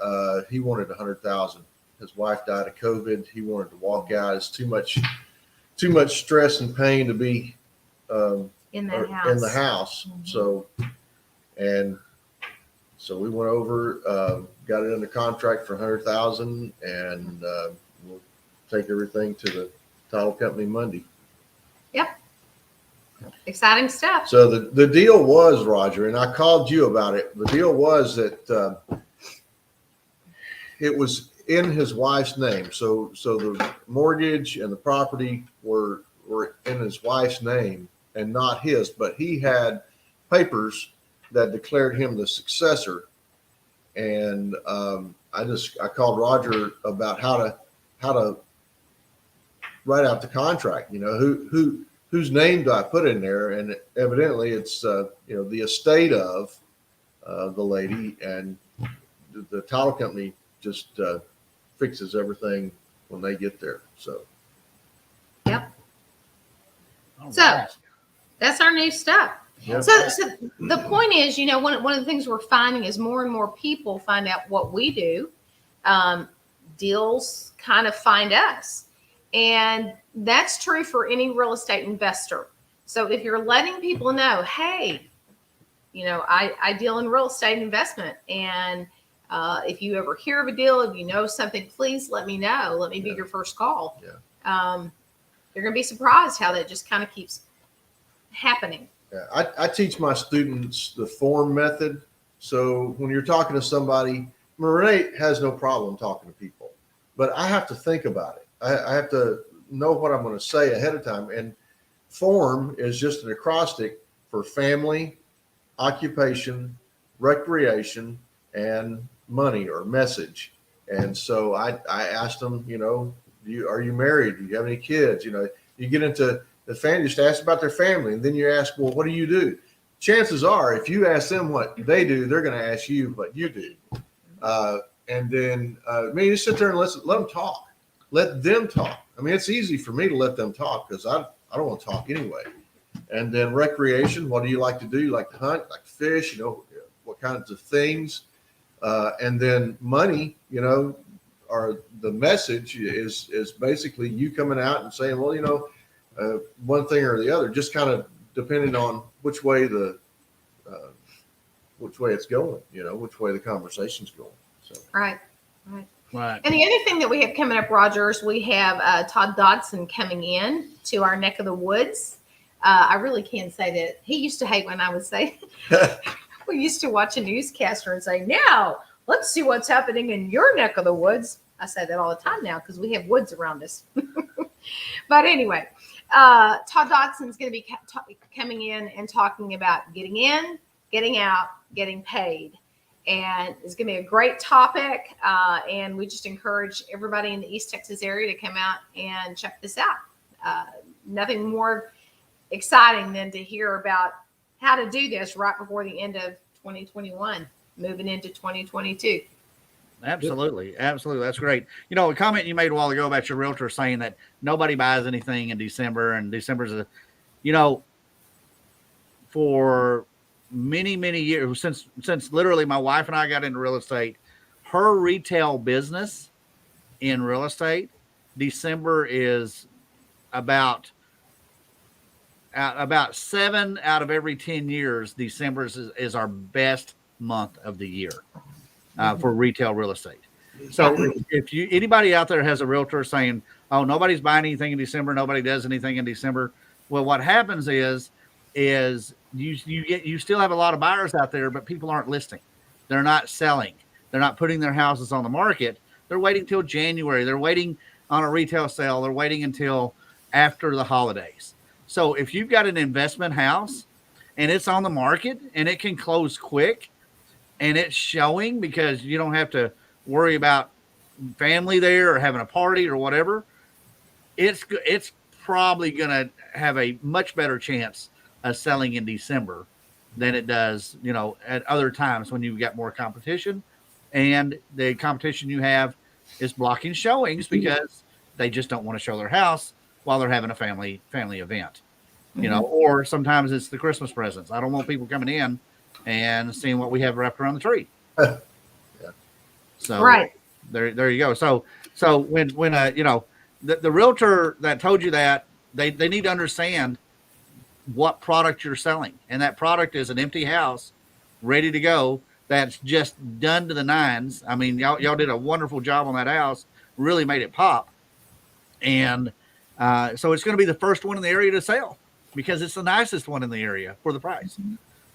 he wanted 100,000. His wife died of COVID. He wanted to walk out. It's too much stress and pain to be In that house. in the house. So we went over, got it under contract for 100,000, and we'll take everything to the title company Monday. Yep. Exciting stuff. So the deal was, Roger, and I called you about it. The deal was that it was in his wife's name. So the mortgage and the property were in his wife's name and not his, but he had papers that declared him the successor. And I called Roger about how to write out the contract. You know, whose name do I put in there? And evidently it's the estate of the lady, and the title company just fixes everything when they get there. So Yep. All So right. that's our new stuff. yeah. So the point is, one of the things we're finding is more and more people find out what we do. Deals kind of find us. And that's true for any real estate investor. So if you're letting people know, hey, I deal in real estate investment, and if you ever hear of a deal, if you know something, please let me know. Let me be your first call. Yeah. You're going to be surprised how that just kind of keeps happening. Yeah, I teach my students the form method. So when you're talking to somebody, Renee has no problem talking to people, but I have to think about it. I have to know what I'm going to say ahead of time. And form is just an acrostic for family, occupation, recreation, and money or message. And so I asked them, are you married? Do you have any kids? You get into the family, just ask about their family. And then you ask, well, what do you do? Chances are, if you ask them what they do, they're going to ask you what you do. And then, you sit there and let them talk. Let them talk. I mean, it's easy for me to let them talk because I don't want to talk anyway. And then recreation, what do you like to do? You like to hunt, like to fish, what kinds of things. And then money, or the message is basically you coming out and saying, well, one thing or the other, just kind of depending on which way it's going, which way the conversation's going. So Right. Right. And the other thing that we have coming up, Rogers, we have Todd Dodson coming in to our neck of the woods. I really can say that he used to hate when I would say, we used to watch a newscaster and say, now let's see what's happening in your neck of the woods. I say that all the time now because we have woods around us. But anyway, Todd Dodson's going to be coming in and talking about getting in, getting out, getting paid. And it's going to be a great topic. And we just encourage everybody in the East Texas area to come out and check this out. Nothing more exciting than to hear about how to do this right before the end of 2021, moving into 2022. Absolutely. Absolutely. That's great. A comment you made a while ago about your realtor saying that nobody buys anything in December, and December's for many, many years, since literally my wife and I got into real estate, her retail business in real estate, December is about 7 out of every 10 years. December is our best month of the year for retail real estate. So if anybody out there has a realtor saying, oh, nobody's buying anything in December, nobody does anything in December. Well, what happens is you still have a lot of buyers out there, but people aren't listing. They're not selling. They're not putting their houses on the market. They're waiting till January. They're waiting on a retail sale. They're waiting until after the holidays. So if you've got an investment house and it's on the market and it can close quick and it's showing because you don't have to worry about family there or having a party or whatever, it's probably going to have a much better chance of selling in December than it does, at other times when you've got more competition, and the competition you have is blocking showings because They just don't want to show their house while they're having a family event, you know, or sometimes it's the Christmas presents. I don't want people coming in and seeing what we have wrapped around the tree. Yeah. So Right. there you go. So when you know, the realtor that told you that, they need to understand what product you're selling, and that product is an empty house ready to go that's just done to the nines. I mean, y'all did a wonderful job on that house, really made it pop. And so it's going to be the first one in the area to sell because it's the nicest one in the area for the price.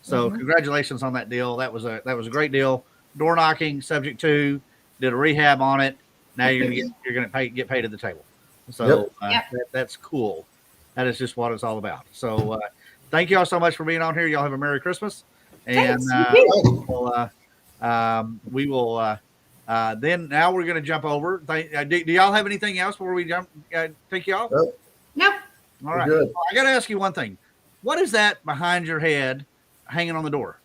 So congratulations on that deal. That was a great deal. Door knocking, subject to, did a rehab on it. Now you're going to get paid at the table. So that's cool. That is just what it's all about. So thank you all so much for being on here. Y'all have a Merry Christmas. And we will then now we're going to jump over. Do y'all have anything else before we jump? Take you off? Nope. All right. Good. I got to ask you one thing. What is that behind your head hanging on the door?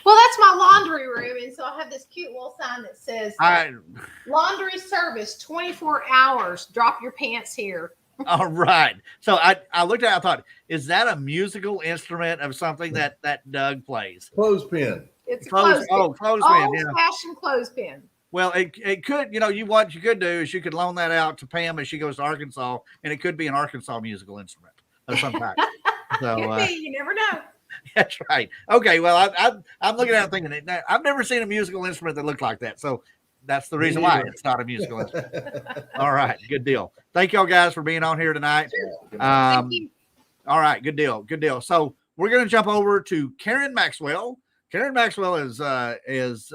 Well, that's my laundry room, and so I have this cute little sign that says laundry service 24 hours. Drop your pants here. All right. So I looked at it, I thought, is that a musical instrument of something that Doug plays? Clothespin. It's a Clothespin. old-fashioned clothespin. Well, it could, you know, what you could do is you could loan that out to Pam as she goes to Arkansas, and it could be an Arkansas musical instrument of some kind. So Could be. You never know. that's right. Okay. Well, I'm looking at it thinking I've never seen a musical instrument that looked like that. So that's the reason why it's not a musical instrument. All right. Good deal. Thank y'all guys for being on here tonight. Thank you. All right. Good deal. Good deal. So we're going to jump over to Karen Maxwell. Karen Maxwell is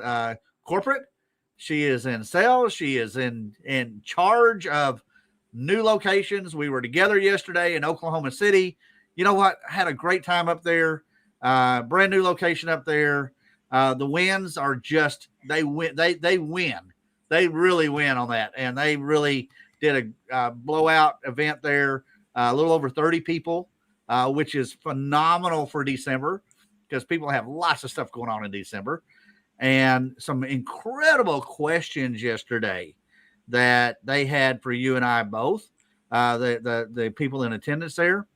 corporate. She is in sales. She is in charge of new locations. We were together yesterday in Oklahoma City. You know what? I had a great time up there. Brand new location up there. The wins are just, they win. They win. They really win on that. And they really did a blowout event there. A little over 30 people, which is phenomenal for December because people have lots of stuff going on in December. And some incredible questions yesterday that they had for you and I both, the people in attendance there.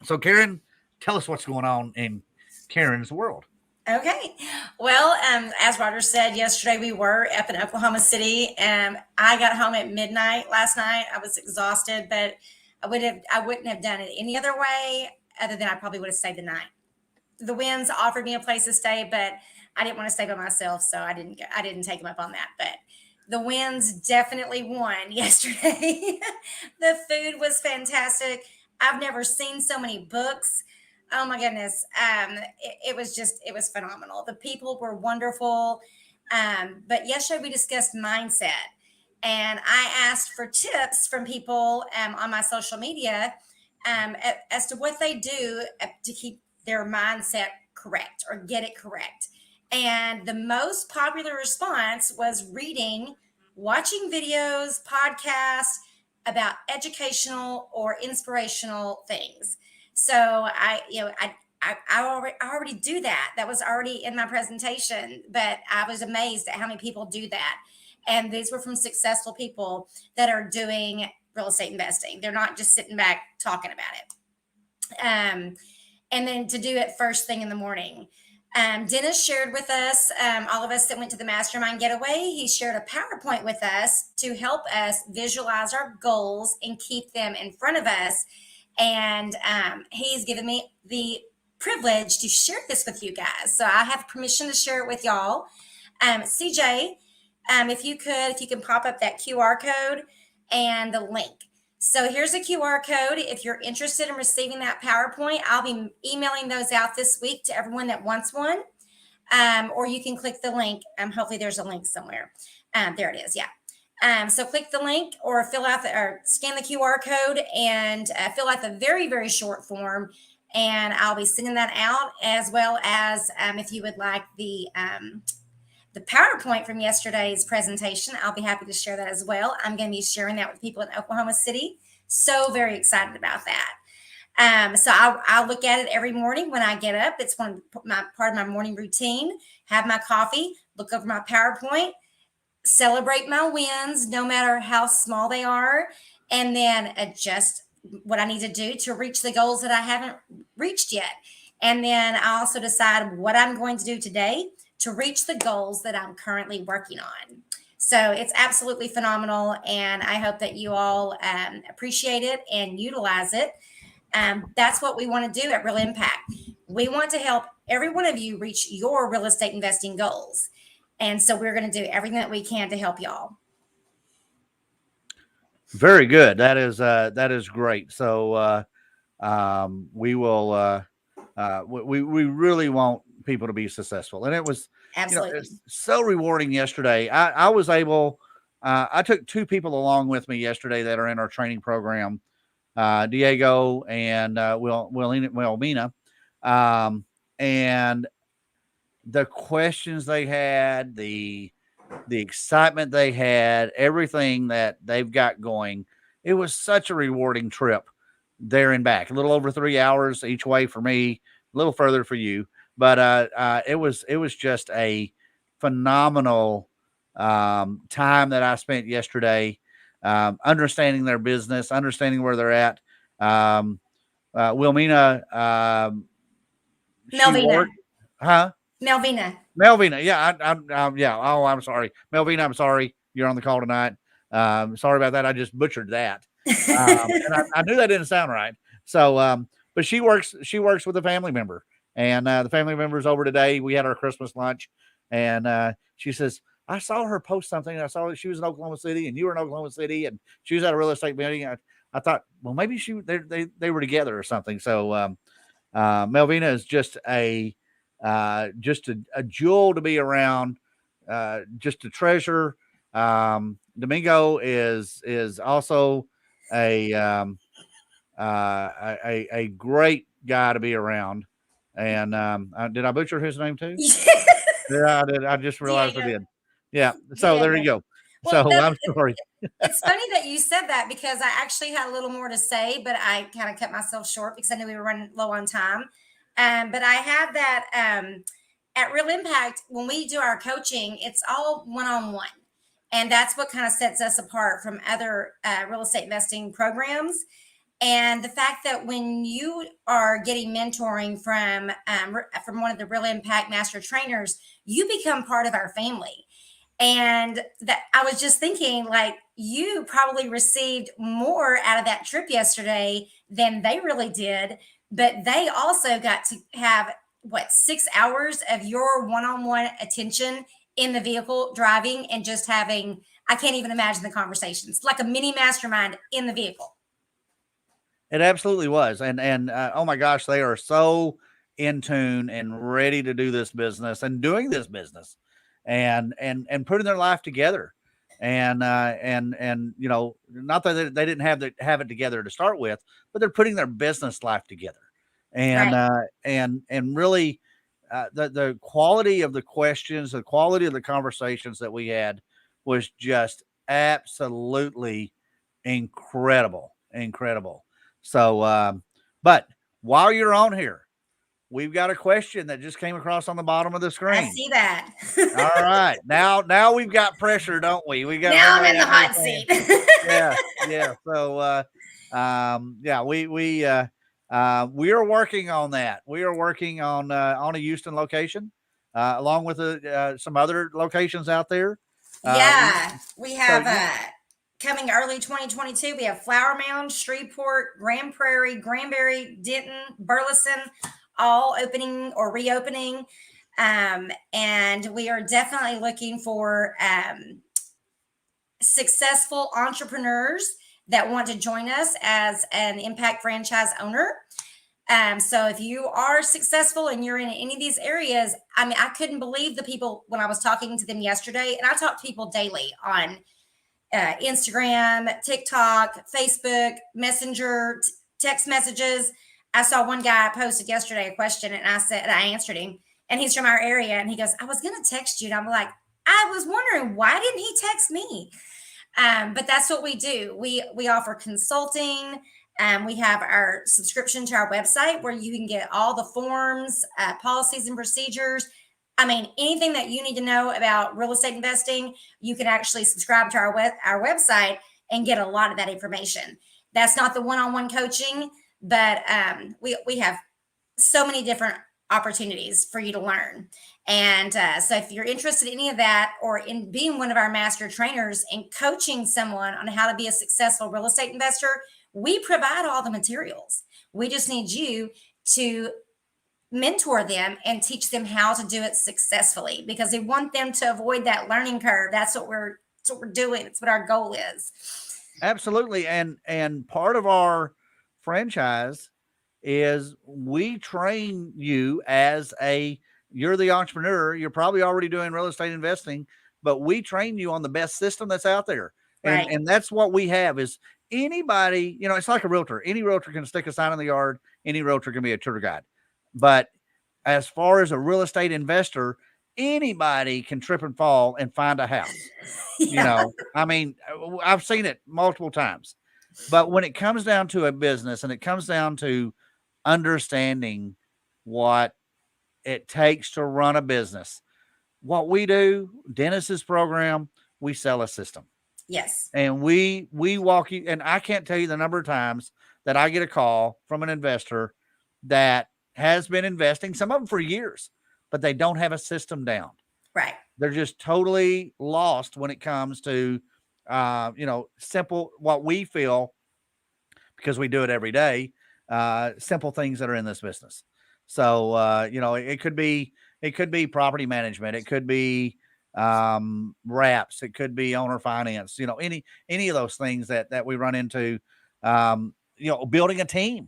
So Karen, tell us what's going on in Karen's world. Okay. Well, as Roger said, yesterday we were up in Oklahoma City. I got home at midnight last night. I was exhausted, but I wouldn't have done it any other way other than I probably would have stayed the night. The Winds offered me a place to stay, but I didn't want to stay by myself, so I didn't take them up on that. But the Winds definitely won yesterday. The food was fantastic. I've never seen so many books. Oh my goodness. It was phenomenal. The people were wonderful. But yesterday we discussed mindset, and I asked for tips from people on my social media as to what they do to keep their mindset correct or get it correct. And the most popular response was reading, watching videos, podcasts about educational or inspirational things. So I already do that. That was already in my presentation, but I was amazed at how many people do that. And these were from successful people that are doing real estate investing. They're not just sitting back talking about it. And then to do it first thing in the morning. Dennis shared with us, all of us that went to the mastermind getaway, he shared a PowerPoint with us to help us visualize our goals and keep them in front of us. And he's given me the privilege to share this with you guys. So I have permission to share it with y'all. CJ, if you can pop up that QR code and the link. So here's a QR code. If you're interested in receiving that PowerPoint, I'll be emailing those out this week to everyone that wants one. Or you can click the link. Hopefully there's a link somewhere. There it is. Yeah. So click the link or scan the QR code and fill out the very, very short form. And I'll be sending that out, as well as if you would like the PowerPoint from yesterday's presentation, I'll be happy to share that as well. I'm going to be sharing that with people in Oklahoma City. So very excited about that. So I'll look at it every morning when I get up. It's part of my morning routine. Have my coffee, look over my PowerPoint, celebrate my wins, no matter how small they are, and then adjust what I need to do to reach the goals that I haven't reached yet. And then I also decide what I'm going to do today to reach the goals that I'm currently working on. So it's absolutely phenomenal. And I hope that you all appreciate it and utilize it. That's what we want to do at Real Impact. We want to help every one of you reach your real estate investing goals. And so we're going to do everything that we can to help y'all. Very good. That is great. So we will we really want people to be successful, and it was Absolutely. it's so rewarding yesterday. I was able I took 2 people along with me yesterday that are in our training program, Diego and Wilhelmina, and the questions they had, the excitement they had, everything that they've got going. It was such a rewarding trip there and back. A little over 3 hours each way for me, a little further for you. But it was just a phenomenal time that I spent yesterday, understanding their business, understanding where they're at. Wilmina, Melvina. Huh? Melvina. Yeah, yeah. Oh, I'm sorry, Melvina. I'm sorry you're on the call tonight. Sorry about that. I just butchered that, and I knew that didn't sound right. So, but she works with a family member, and the family member's over today. We had our Christmas lunch, and she says, I saw her post something. I saw that she was in Oklahoma City, and you were in Oklahoma City, and she was at a real estate meeting. I thought, well, maybe they were together or something. So, Melvina is just a jewel to be around, just a treasure. Domingo is also a great guy to be around. And did I butcher his name too? Yeah, I did. I just realized I did. Yeah. So there you go. Well, So I'm sorry. It's funny that you said that because I actually had a little more to say, but I kind of cut myself short because I knew we were running low on time. But I have that at Real Impact, when we do our coaching, it's all one-on-one. And that's what kind of sets us apart from other real estate investing programs. And the fact that when you are getting mentoring from one of the Real Impact Master Trainers, you become part of our family. And that I was just thinking, like, you probably received more out of that trip yesterday than they really did. But they also got to have 6 hours of your one-on-one attention in the vehicle driving and just having, I can't even imagine the conversations, like a mini mastermind in the vehicle. It absolutely was. And oh my gosh, they are so in tune and ready to do this business and doing this business and putting their life together. And you know, not that they didn't have it together to start with, but they're putting their business life together. And Right. And really the quality of the questions, the quality of the conversations that we had was just absolutely incredible. So, but while you're on here, we've got a question that just came across on the bottom of the screen. I see that. All right. Now we've got pressure, don't we? We got now I'm in the hot seat. yeah. So, yeah, we are working on that. We are working on a Houston location, along with some other locations out there. Yeah, we have coming early 2022. We have Flower Mound, Shreveport, Grand Prairie, Granbury, Denton, Burleson, all opening or reopening. And we are definitely looking for successful entrepreneurs that want to join us as an Impact franchise owner. So if you are successful and you're in any of these areas, I mean, I couldn't believe the people when I was talking to them yesterday, and I talk to people daily on Instagram, TikTok, Facebook, Messenger, text messages. I saw one guy posted yesterday a question, and I answered him, and he's from our area, and he goes, I was going to text you. And I'm like, I was wondering, why didn't he text me? But that's what we do. We offer consulting. We have our subscription to our website where you can get all the forms, policies, and procedures. I mean, anything that you need to know about real estate investing, you can actually subscribe to our website and get a lot of that information. That's not the one-on-one coaching, but we have so many different opportunities for you to learn. And so if you're interested in any of that, or in being one of our master trainers and coaching someone on how to be a successful real estate investor, we provide all the materials. We just need you to mentor them and teach them how to do it successfully, because we want them to avoid that learning curve. That's what we're doing. It's what our goal is. Absolutely. And part of our franchise is we train you as you're the entrepreneur. You're probably already doing real estate investing, but we train you on the best system that's out there. Right. And that's what we have is anybody, it's like a realtor. Any realtor can stick a sign in the yard. Any realtor can be a tour guide. But as far as a real estate investor, anybody can trip and fall and find a house. Yeah. I mean, I've seen it multiple times. But when it comes down to a business and it comes down to understanding what it takes to run a business, what we do, Dennis's program, we sell a system. Yes. And we walk you, and I can't tell you the number of times that I get a call from an investor that has been investing, some of them for years, but they don't have a system down. Right. They're just totally lost when it comes to, simple, what we feel, because we do it every day, simple things that are in this business. So, it could be property management. It could be wraps. It could be owner finance, any of those things that we run into, building a team.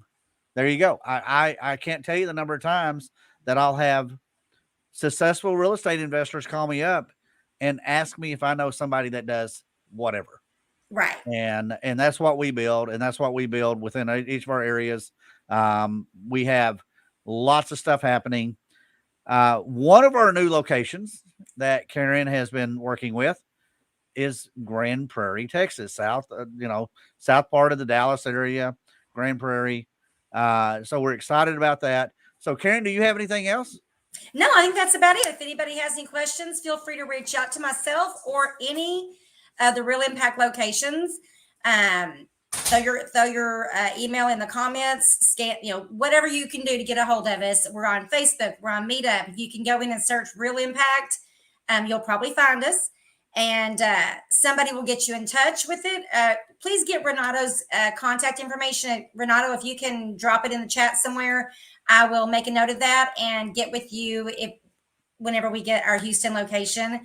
There you go. I can't tell you the number of times that I'll have successful real estate investors call me up and ask me if I know somebody that does whatever. Right. And that's what we build. And that's what we build within each of our areas. We have lots of stuff happening. One of our new locations that Karen has been working with is Grand Prairie, Texas, south part of the Dallas area, Grand Prairie. So we're excited about that. So Karen, do you have anything else? No, I think that's about it. If anybody has any questions, feel free to reach out to myself or any of the Real Impact locations. Throw your email in the comments, scan, whatever you can do to get a hold of us. We're on Facebook. We're on MeetUp. If you can go in and search Real Impact, you'll probably find us, and somebody will get you in touch with it. Please get Renato's contact information. Renato, if you can drop it in the chat somewhere, I will make a note of that and get with you whenever we get our Houston location.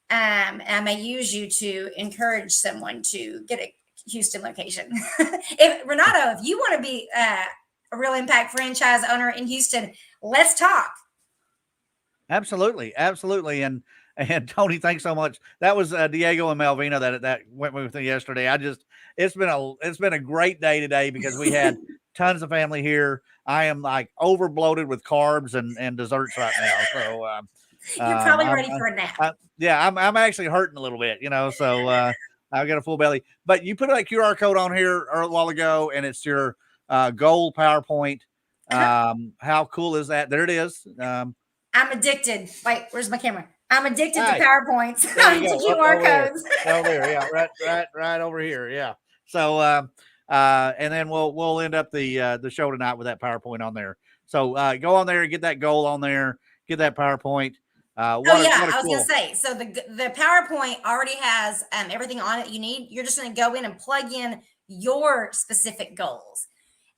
I may use you to encourage someone to get a Houston location. If you want to be a Real Impact franchise owner in Houston, let's talk. Absolutely. And Tony, thanks so much. That was Diego and Malvina that went with me yesterday. It's been a great day today because we had tons of family here. I am like over bloated with carbs and desserts right now. So you're probably ready for a nap. I'm actually hurting a little bit, so I've got a full belly. But you put a QR code on here a while ago, and it's your goal PowerPoint. How cool is that? There it is. I'm addicted. Wait, where's my camera? I'm addicted to PowerPoints. To QR codes. Over there, yeah, right over here, yeah. So, and then we'll end up the show tonight with that PowerPoint on there. So go on there and get that goal on there, get that PowerPoint. I was going to say, so the PowerPoint already has everything on it you need. You're just going to go in and plug in your specific goals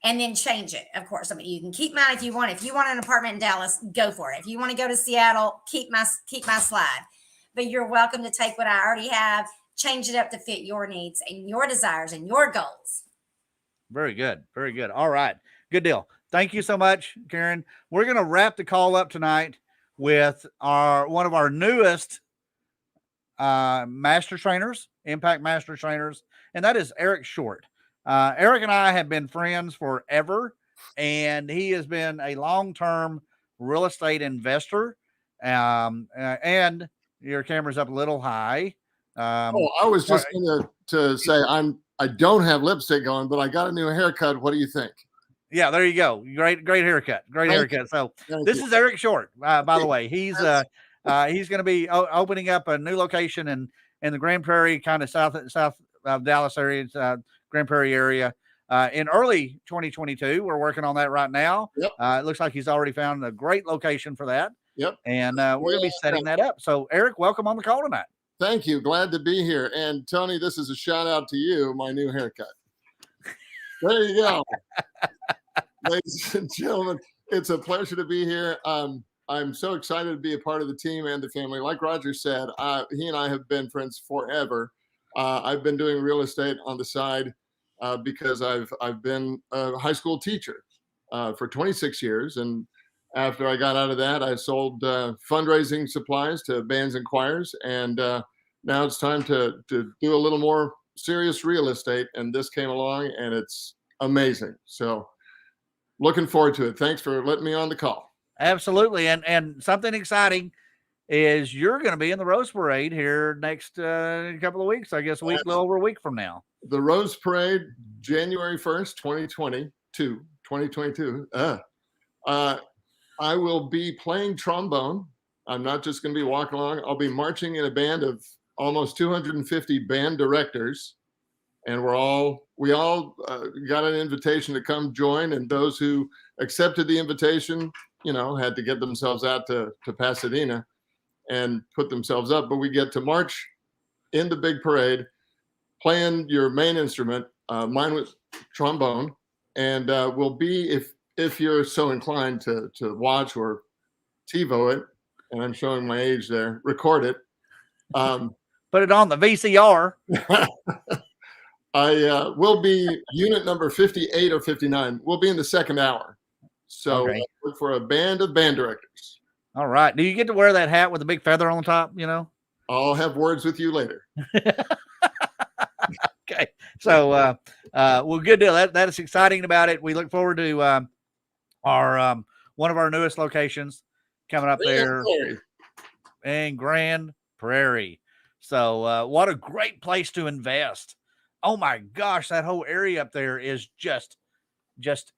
and then change it. Of course, I mean, you can keep mine if you want. If you want an apartment in Dallas, go for it. If you want to go to Seattle, keep my slide. But you're welcome to take what I already have, change it up to fit your needs and your desires and your goals. Very good. Very good. All right. Good deal. Thank you so much, Karen. We're going to wrap the call up tonight with one of our newest master trainers, Impact Master Trainers, and that is Eric Short. Eric and I have been friends forever, and he has been a long-term real estate investor. And your camera's up a little high. I was just going to say I don't have lipstick on, but I got a new haircut. What do you think? Yeah, there you go. Great haircut. Great haircut. So this is Eric Short, by the way. He's He's going to be opening up a new location in the Grand Prairie, kind of south of Dallas area, Grand Prairie area. In early 2022, we're working on that right now. Yep. It looks like he's already found a great location for that. Yep. And we're going to be setting that up. So, Eric, welcome on the call tonight. Thank you. Glad to be here. And Tony, this is a shout out to you, my new haircut. There you go. Ladies and gentlemen, it's a pleasure to be here. I'm so excited to be a part of the team and the family. Like Roger said, he and I have been friends forever. I've been doing real estate on the side because I've been a high school teacher for 26 years. And after I got out of that, I sold fundraising supplies to bands and choirs. And now it's time to do a little more serious real estate. And this came along and it's amazing. So looking forward to it. Thanks for letting me on the call. Absolutely. And something exciting is you're going to be in the Rose Parade here next couple of weeks, I guess a little over a week from now. The Rose Parade, January 1st, 2022. I will be playing trombone. I'm not just going to be walking along. I'll be marching in a band of almost 250 band directors. And we all got an invitation to come join. And those who accepted the invitation, had to get themselves out to Pasadena and put themselves up. But we get to march in the big parade, playing your main instrument. Mine was trombone. And we'll be, if you're so inclined to watch or TiVo it, and I'm showing my age there, record it. Put it on the VCR. I will be unit number 58 or 59. We'll be in the second hour. So Okay. Look for a band of band directors. All right. Do you get to wear that hat with the big feather on the top, I'll have words with you later. Okay. So, well, good deal. That is exciting about it. We look forward to our one of our newest locations coming up there in Grand Prairie. So, what a great place to invest. Oh my gosh, that whole area up there is just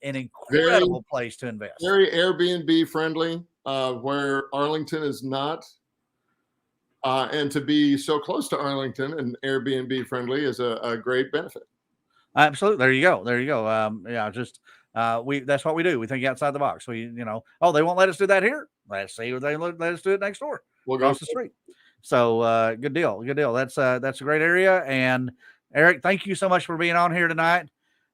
an incredible place to invest. Very Airbnb friendly, where Arlington is not. And to be so close to Arlington and Airbnb friendly is a great benefit. Absolutely. There you go. That's what we do. We think outside the box. They won't let us do that here. Let's see if they let us do it next door. We'll go Across the street. So good deal. That's a great area. And Eric, thank you so much for being on here tonight.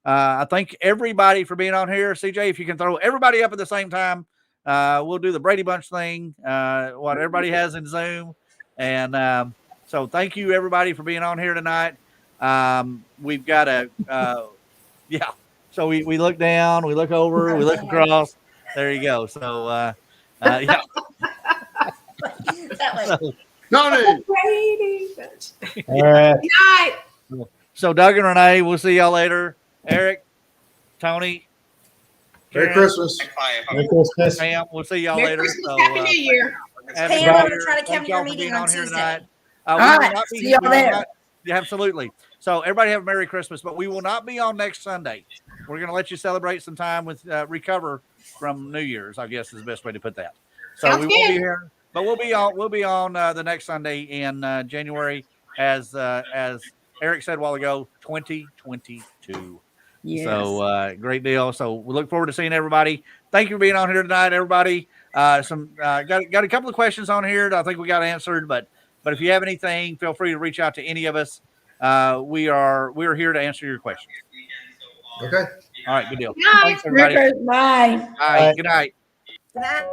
I thank everybody for being on here. CJ, if you can throw everybody up at the same time, we'll do the Brady Bunch thing, what everybody has in Zoom. And so thank you, everybody, for being on here tonight. We've got So we look down, we look over, we look across. There you go. So, yeah. That way. Tony! All right. Good night. So Doug and Renee, we'll see y'all later. Eric, Tony, Merry Karen, Christmas. Merry Christmas. Pam, we'll see y'all Merry later. Christmas. So, Happy New Year. happy Pam, New I'm Year. gonna try to come Thank to your y'all for meeting being on here Tuesday. tonight. All We will right. not See y'all there. Yeah, absolutely. So everybody have a Merry Christmas, but we will not be on next Sunday. We're going to let you celebrate some time with recover from New Year's, I guess is the best way to put that. So Sounds we won't good. be here, but we'll be on the next Sunday in January as Eric said a while ago, 2022. Yes. So great deal. So we look forward to seeing everybody. Thank you for being on here tonight, everybody. Got a couple of questions on here that I think we got answered, but if you have anything, feel free to reach out to any of us. We're here to answer your questions. Okay. All right, good deal. Good night. Thanks, everybody. Bye. All right, good night. Good night.